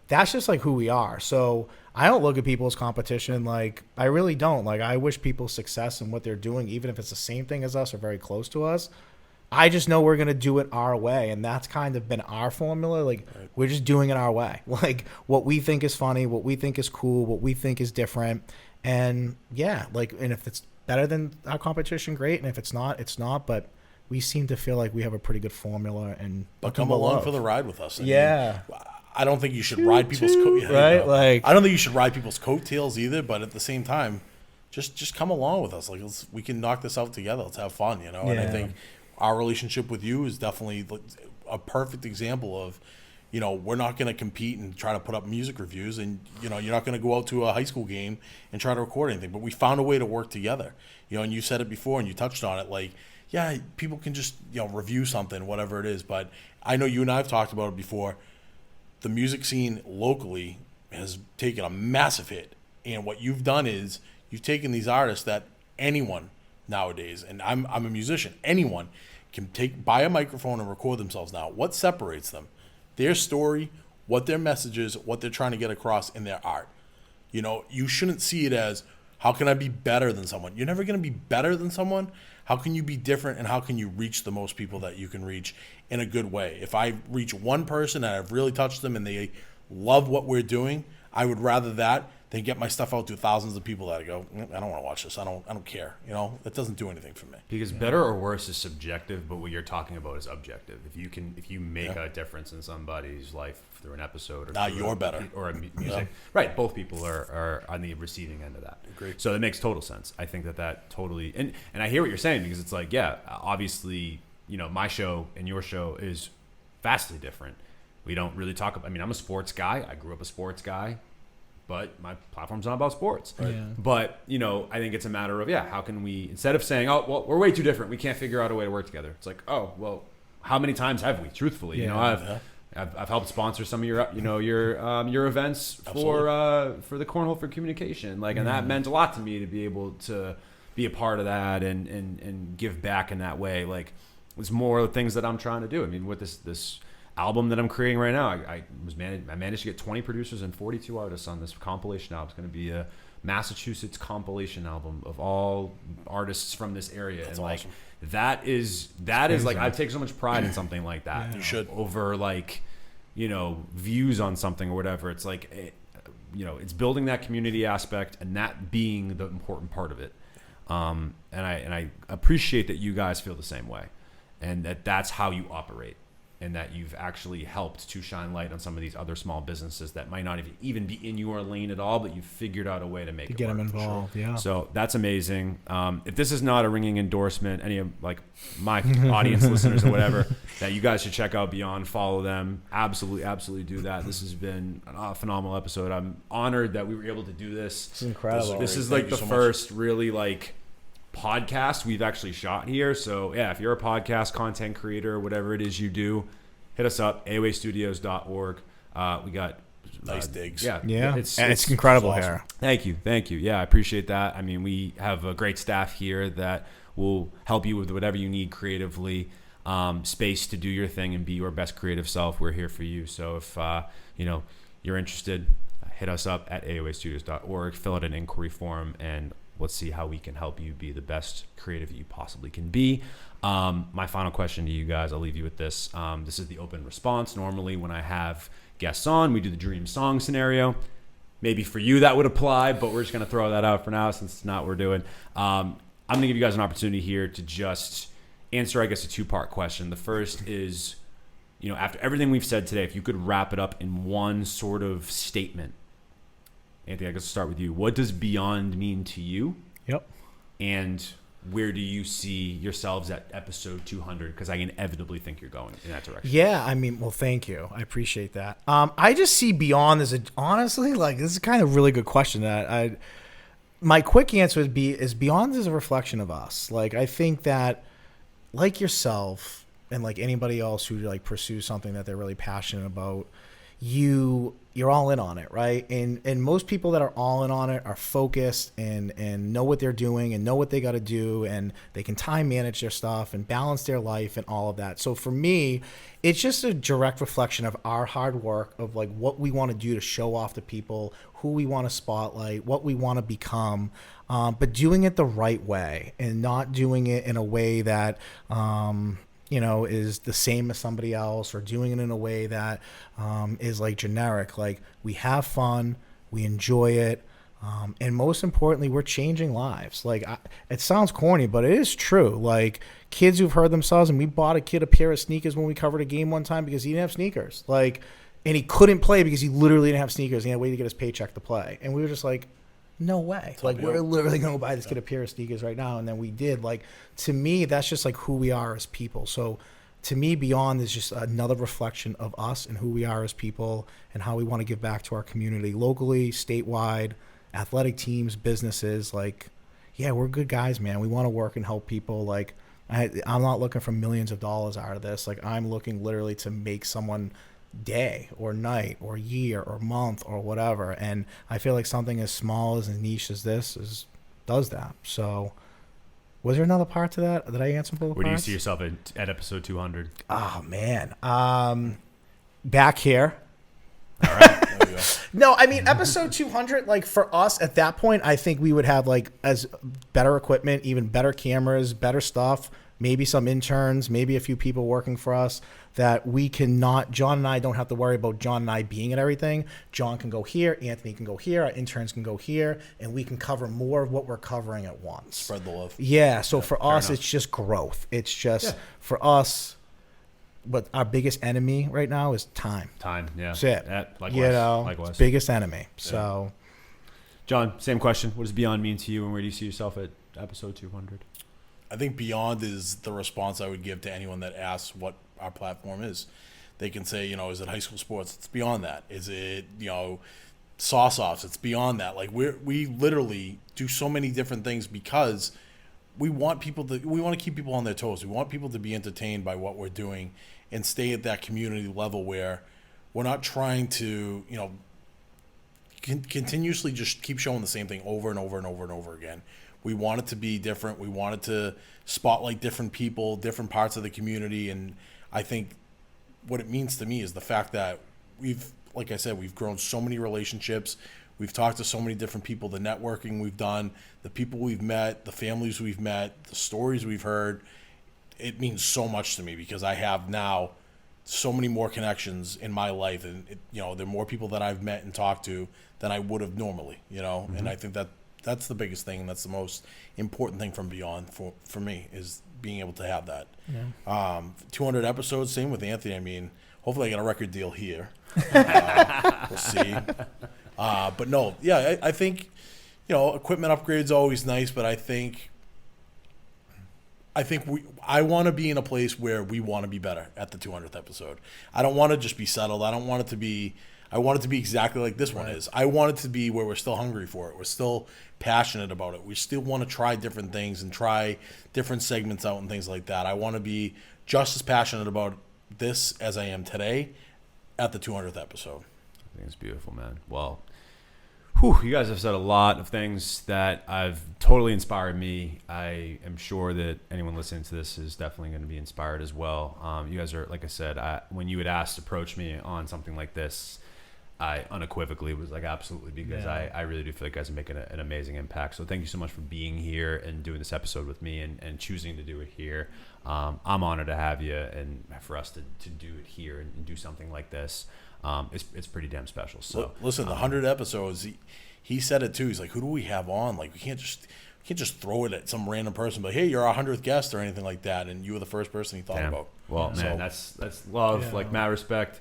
that's just like who we are. So I don't look at people as competition. Like I really don't. Like I wish people success in what they're doing, even if it's the same thing as us or very close to us. I just know we're going to do it our way, and that's kind of been our formula. Like, we're just doing it our way. Like, what we think is funny, what we think is cool, what we think is different. And, yeah, like, and if it's better than our competition, great. And if it's not, it's not. But we seem to feel like we have a pretty good formula. But come along for the ride with us. I don't think you should ride people's coattails. Right? Like, I don't think you should ride people's coattails either, but at the same time, just come along with us. Like, we can knock this out together. Let's have fun, And I think our relationship with you is definitely a perfect example of, we're not going to compete and try to put up music reviews, and you're not going to go out to a high school game and try to record anything. But we found a way to work together. And you said it before, and you touched on it. Like, yeah, people can just review something, whatever it is. But I know you and I have talked about it before. The music scene locally has taken a massive hit, and what you've done is you've taken these artists that anyone nowadays, and I'm a musician, anyone can buy a microphone and record themselves now. What separates them? Their story, what their message is, what they're trying to get across in their art. You shouldn't see it as, how can I be better than someone? You're never going to be better than someone. How can you be different, and how can you reach the most people that you can reach in a good way? If I reach one person and I've really touched them and they love what we're doing, I would rather that than get my stuff out to thousands of people that go, I don't want to watch this. I don't care. That doesn't do anything for me. Because better or worse is subjective, but what you're talking about is objective. If you make a difference in somebody's life through an episode, or you're better, or a music, right? Both people are on the receiving end of that. Agreed. So it makes total sense. I think that totally, and I hear what you're saying, because it's like, yeah, obviously, my show and your show is vastly different. We don't really talk about. I mean, I'm a sports guy. I grew up a sports guy. But my platform's not about sports. Right. Yeah. But, I think it's a matter of, how can we, instead of saying, oh, well, we're way too different, we can't figure out a way to work together. It's like, oh, well, how many times have we, truthfully? I've helped sponsor some of your events for the Cornhole for Communication. And that meant a lot to me to be able to be a part of that and give back in that way. Like, there's more things that I'm trying to do. I mean, with this album that I'm creating right now, I managed to get 20 producers and 42 artists on this compilation album. It's going to be a Massachusetts compilation album of all artists from this area. That's and awesome. That is like, I take so much pride in something like that. Yeah. You should. Over views on something or whatever. It's like, it's building that community aspect and that being the important part of it. And I appreciate that you guys feel the same way, and that's how you operate. And that you've actually helped to shine light on some of these other small businesses that might not even be in your lane at all, but you've figured out a way to make it get work. them involved. Yeah. So that's amazing. If this is not a ringing endorsement, any of my audience listeners or whatever, that you guys should check out Beyond, follow them. Absolutely do that. This has been a phenomenal episode. I'm honored that we were able to do this. It's incredible. This is Thank the you so first really podcast we've actually shot here. So if you're a podcast content creator, whatever it is you do, hit us up, aoastudios.org. We got nice digs. Yeah. It's incredible awesome. here. Thank you. Yeah, I appreciate that. I mean, we have a great staff here that will help you with whatever you need creatively. Space to do your thing and be your best creative self. We're here for you. So if you're interested, hit us up at aoastudios.org, fill out an inquiry form, and let's see how we can help you be the best creative you possibly can be. My final question to you guys, I'll leave you with this. This is the open response. Normally when I have guests on, we do the dream song scenario. Maybe for you that would apply, but we're just going to throw that out for now since it's not what we're doing. I'm going to give you guys an opportunity here to just answer, I guess, a two-part question. The first is, after everything we've said today, if you could wrap it up in one sort of statement, Anthony, I guess I'll start with you. What does beyond mean to you? Yep. And where do you see yourselves at episode 200? Because I inevitably think you're going in that direction. Yeah, I mean, well, thank you. I appreciate that. I just see beyond as honestly, like, this is kind of a really good question. My quick answer is beyond is a reflection of us. Like, I think that, like yourself and like anybody else who like pursues something that they're really passionate about, you're all in on it, right? And most people that are all in on it are focused and know what they're doing and know what they got to do, and they can time manage their stuff and balance their life and all of that. So for me, it's just a direct reflection of our hard work, of like what we want to do to show off to people, who we want to spotlight, what we want to become, but doing it the right way and not doing it in a way that is the same as somebody else, or doing it in a way that is like generic. Like, we have fun, we enjoy it, and most importantly, we're changing lives. Like, it sounds corny, but it is true. Like, kids who've hurt themselves, and we bought a kid a pair of sneakers when we covered a game one time because he didn't have sneakers. Like, and he couldn't play because he literally didn't have sneakers. He had to wait to get his paycheck to play. And we were just like, no way. Like, we're literally going to buy this kid a pair of sneakers right now. And then we did. Like, to me, that's just like who we are as people. So to me, beyond is just another reflection of us and who we are as people and how we want to give back to our community locally, statewide, athletic teams, businesses. Like, yeah, we're good guys, man. We want to work and help people. Like, I'm not looking for millions of dollars out of this. Like, I'm looking literally to make someone day or night or year or month or whatever. And I feel like something as small as niche as this does that. So was there another part to that? Did I answer both Where do you parts? see yourself at episode 200? Oh, man. Back here. All right. There we go. No, I mean, episode 200, like, for us at that point, I think we would have, like, as better equipment, even better cameras, better stuff, maybe some interns, maybe a few people working for us, that we cannot, John and I don't have to worry about John and I being at everything. John can go here, Anthony can go here, our interns can go here, and we can cover more of what we're covering at once. Spread the love. Yeah, so for us, enough. it's just growth. It's just, for us, what our biggest enemy right now is time. Time, yeah. That's it. Likewise. It's biggest enemy. So, John, same question. What does beyond mean to you, and where do you see yourself at episode 200? I think beyond is the response I would give to anyone that asks what our platform is. They can say, is it high school sports? It's beyond that. Is it, sauce-offs? It's beyond that. Like, we literally do so many different things because we want to keep people on their toes. We want people to be entertained by what we're doing and stay at that community level where we're not trying to, continuously just keep showing the same thing over and over and over and over again. We want it to be different. We wanted to spotlight different people, different parts of the community. And I think what it means to me is the fact that like I said, we've grown so many relationships. We've talked to so many different people, the networking we've done, the people we've met, the families we've met, the stories we've heard. It means so much to me because I have now so many more connections in my life. And, there are more people that I've met and talked to than I would have normally, and I think that's the biggest thing, and that's the most important thing from beyond for me is being able to have that. Yeah. 200 episodes, same with Anthony. I mean, hopefully I get a record deal here. We'll see. But no, yeah, I think, equipment upgrades always nice, but I think I want to be in a place where we want to be better at the 200th episode. I don't want to just be settled. I want it to be exactly like this one is. I want it to be where we're still hungry for it. We're still passionate about it. We still want to try different things and try different segments out and things like that. I want to be just as passionate about this as I am today at the 200th episode. I think it's beautiful, man. Well, you guys have said a lot of things that have totally inspired me. I am sure that anyone listening to this is definitely going to be inspired as well. You guys are, like I said, when you had asked to approach me on something like this, I unequivocally was like, absolutely, because I really do feel like you guys are making an amazing impact. So thank you so much for being here and doing this episode with me and choosing to do it here. I'm honored to have you and for us to do it here and do something like this. It's pretty damn special. So listen, the 100 episodes, he said it too. He's like, who do we have on? Like, we can't just throw it at some random person, but hey, you're our 100th guest or anything like that, and you were the first person he thought about. Well, man, that's love, like mad respect.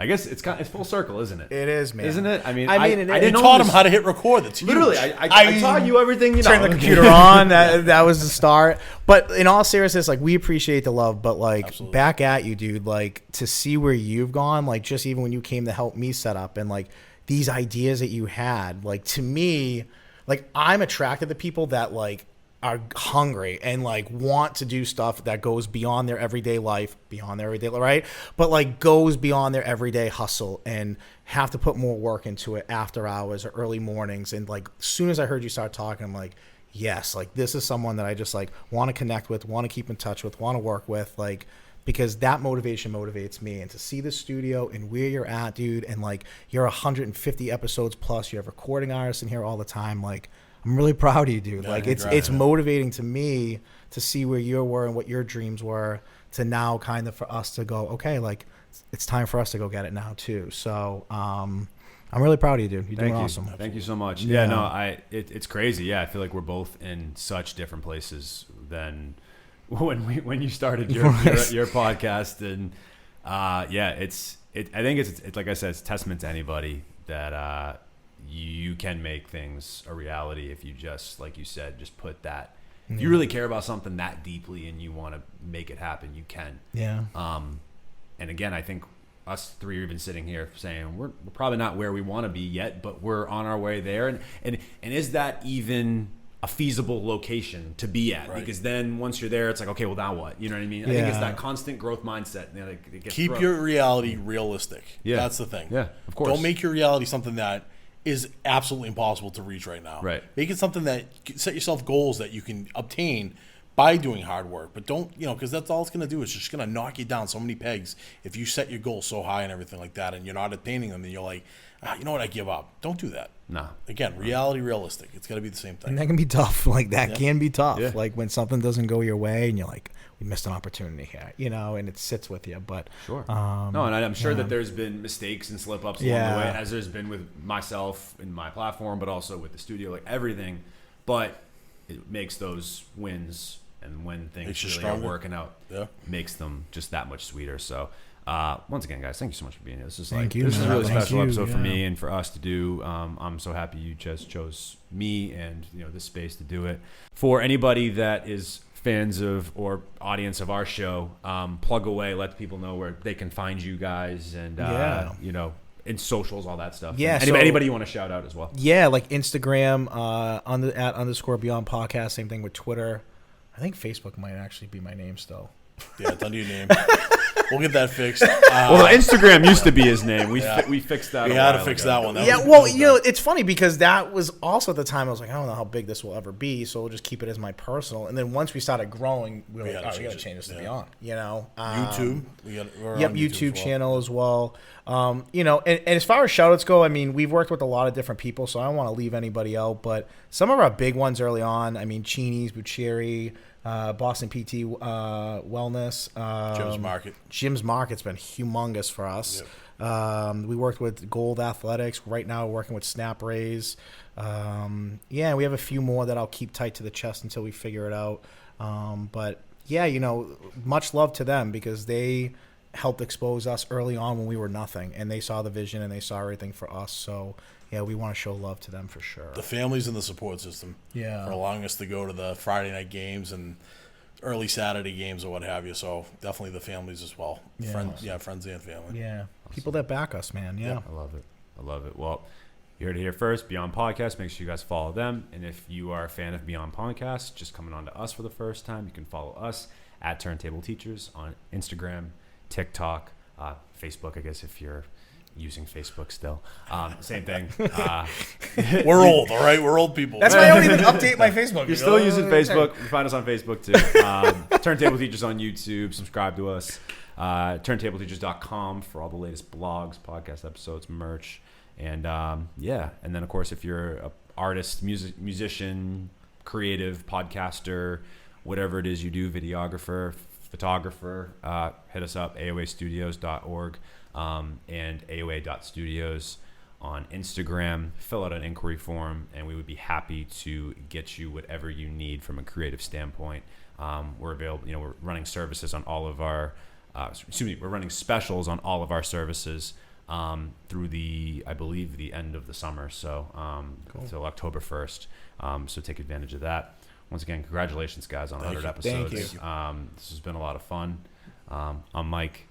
I guess it's full circle, isn't it? It is, man. Isn't it? I mean, I didn't You know taught this- him how to hit record. That's huge. Literally, I taught you everything. You know, Turn the computer on. That was the start. But in all seriousness, like, we appreciate the love. But like, Absolutely. back at you, dude. Like, to see where you've gone. Like, just even when you came to help me set up, and like these ideas that you had. Like, to me, like, I'm attracted to people that like are hungry and like want to do stuff that goes beyond their everyday life, right? But like goes beyond their everyday hustle and have to put more work into it after hours or early mornings. And like, as soon as I heard you start talking, I'm like, yes, like this is someone that I just like want to connect with, want to keep in touch with, want to work with, like, because that motivation motivates me. And to see the studio and where you're at, dude, and like you're 150 episodes plus, you have recording artists in here all the time, like, I'm really proud of you, dude. Yeah, like, congrats, it's man. motivating to me to see where you were and what your dreams were, to now kind of for us to go, okay, like it's time for us to go get it now too. So I'm really proud of you, dude. You're doing awesome. Thank you so much. Yeah. Yeah, no, it's crazy. Yeah, I feel like we're both in such different places than when you started your podcast, and yeah, I think it's like I said, it's a testament to anybody that you can make things a reality if you just, like you said, just put that. If you really care about something that deeply and you want to make it happen, you can. Yeah. And again, I think us three are even sitting here saying we're probably not where we want to be yet, but we're on our way there. And is that even a feasible location to be at? Right. Because then once you're there, it's like, okay, well, now what? You know what I mean? I think it's Yeah. that constant growth mindset. You know, like, it gets Keep thrown. your reality realistic. Yeah. That's the thing. Yeah, of course. Don't make your reality something that is absolutely impossible to reach right now. Right. Make it something that set yourself goals that you can obtain by doing hard work. But don't, because that's all it's going to do is just going to knock you down so many pegs if you set your goals so high and everything like that and you're not attaining them, then you're like, you know what, I give up. Don't do that. No. Again, reality, realistic. It's got to be the same thing. And that can be tough. Like, that can be tough. Yeah. Like, when something doesn't go your way and you're like, we missed an opportunity here, and it sits with you. But Sure. No, and I'm sure yeah. that there's been mistakes and slip ups along Yeah. the way, as there's been with myself and my platform, but also with the studio, like everything. But it makes those wins, and when things Makes you really stronger. are working out, Yeah. makes them just that much sweeter. So, once again, guys, thank you so much for being here. This is Thank you, this is a man. really Thank special you, episode for yeah. me and for us to do. I'm so happy you just chose me and this space to do it. For anybody that is fans of or audience of our show, plug away, let people know where they can find you guys, and Yeah. in socials, all that stuff. Yeah, And so- anybody you want to shout out as well. yeah, like Instagram, at _Beyond Podcast. Same thing with Twitter. I think Facebook might actually be my name still. Yeah, it's under your name. We'll get that fixed. Well, Instagram used to be his name. We fixed that. We a had to while fix ago. that one. That Yeah, was- well, that was bad. it's funny because that was also at the time I was like, I don't know how big this will ever be, so we'll just keep it as my personal. And then once we started growing, we were We like, gotta we got to change it. change this to Yeah. Beyond, YouTube. We're Yep, on YouTube as well. channel as well. And as far as shoutouts go, I mean, we've worked with a lot of different people, so I don't want to leave anybody out. But some of our big ones early on, I mean, Chini's, Bucheri, Boston PT Wellness, Jim's Market. Jim's Market's been humongous for us. We worked with Gold Athletics. Right now, we're working with Snap Rays. Yeah, we have a few more that I'll keep tight to the chest until we figure it out. But yeah, much love to them because they helped expose us early on when we were nothing, and they saw the vision and they saw everything for us. So yeah, we want to show love to them for sure. The families in the support system. Yeah. For allowing us to go to the Friday night games and early Saturday games or what have you. So definitely the families as well. Yeah. Friends and family. Yeah, people that back us, man. Yeah. I love it. I love it. Well, you heard it here first. Beyond Podcast. Make sure you guys follow them. And if you are a fan of Beyond Podcast, just coming on to us for the first time, you can follow us at Turntable Teachers on Instagram, TikTok, Facebook, I guess, if you're using Facebook still. Same thing. We're old, all right? We're old people. That's why I don't even update my Facebook. You're still using Facebook. You find us on Facebook too. Turntable Teachers on YouTube. Subscribe to us. TurntableTeachers.com for all the latest blogs, podcast episodes, merch. And yeah. And then, of course, if you're an artist, musician, creative, podcaster, whatever it is you do, videographer, photographer, hit us up, aoastudios.org and aoa.studios on Instagram. Fill out an inquiry form, and we would be happy to get you whatever you need from a creative standpoint. We're available. We're running services on all of our. We're running specials on all of our services through I believe the end of the summer. So until October 1st. So take advantage of that. Once again, congratulations, guys, on 100 episodes. Thank you. This has been a lot of fun. I'm Mike.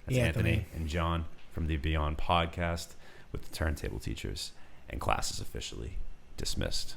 That's Anthony. Anthony and John from the Beyond Podcast with the Turntable Teachers, and class is officially dismissed.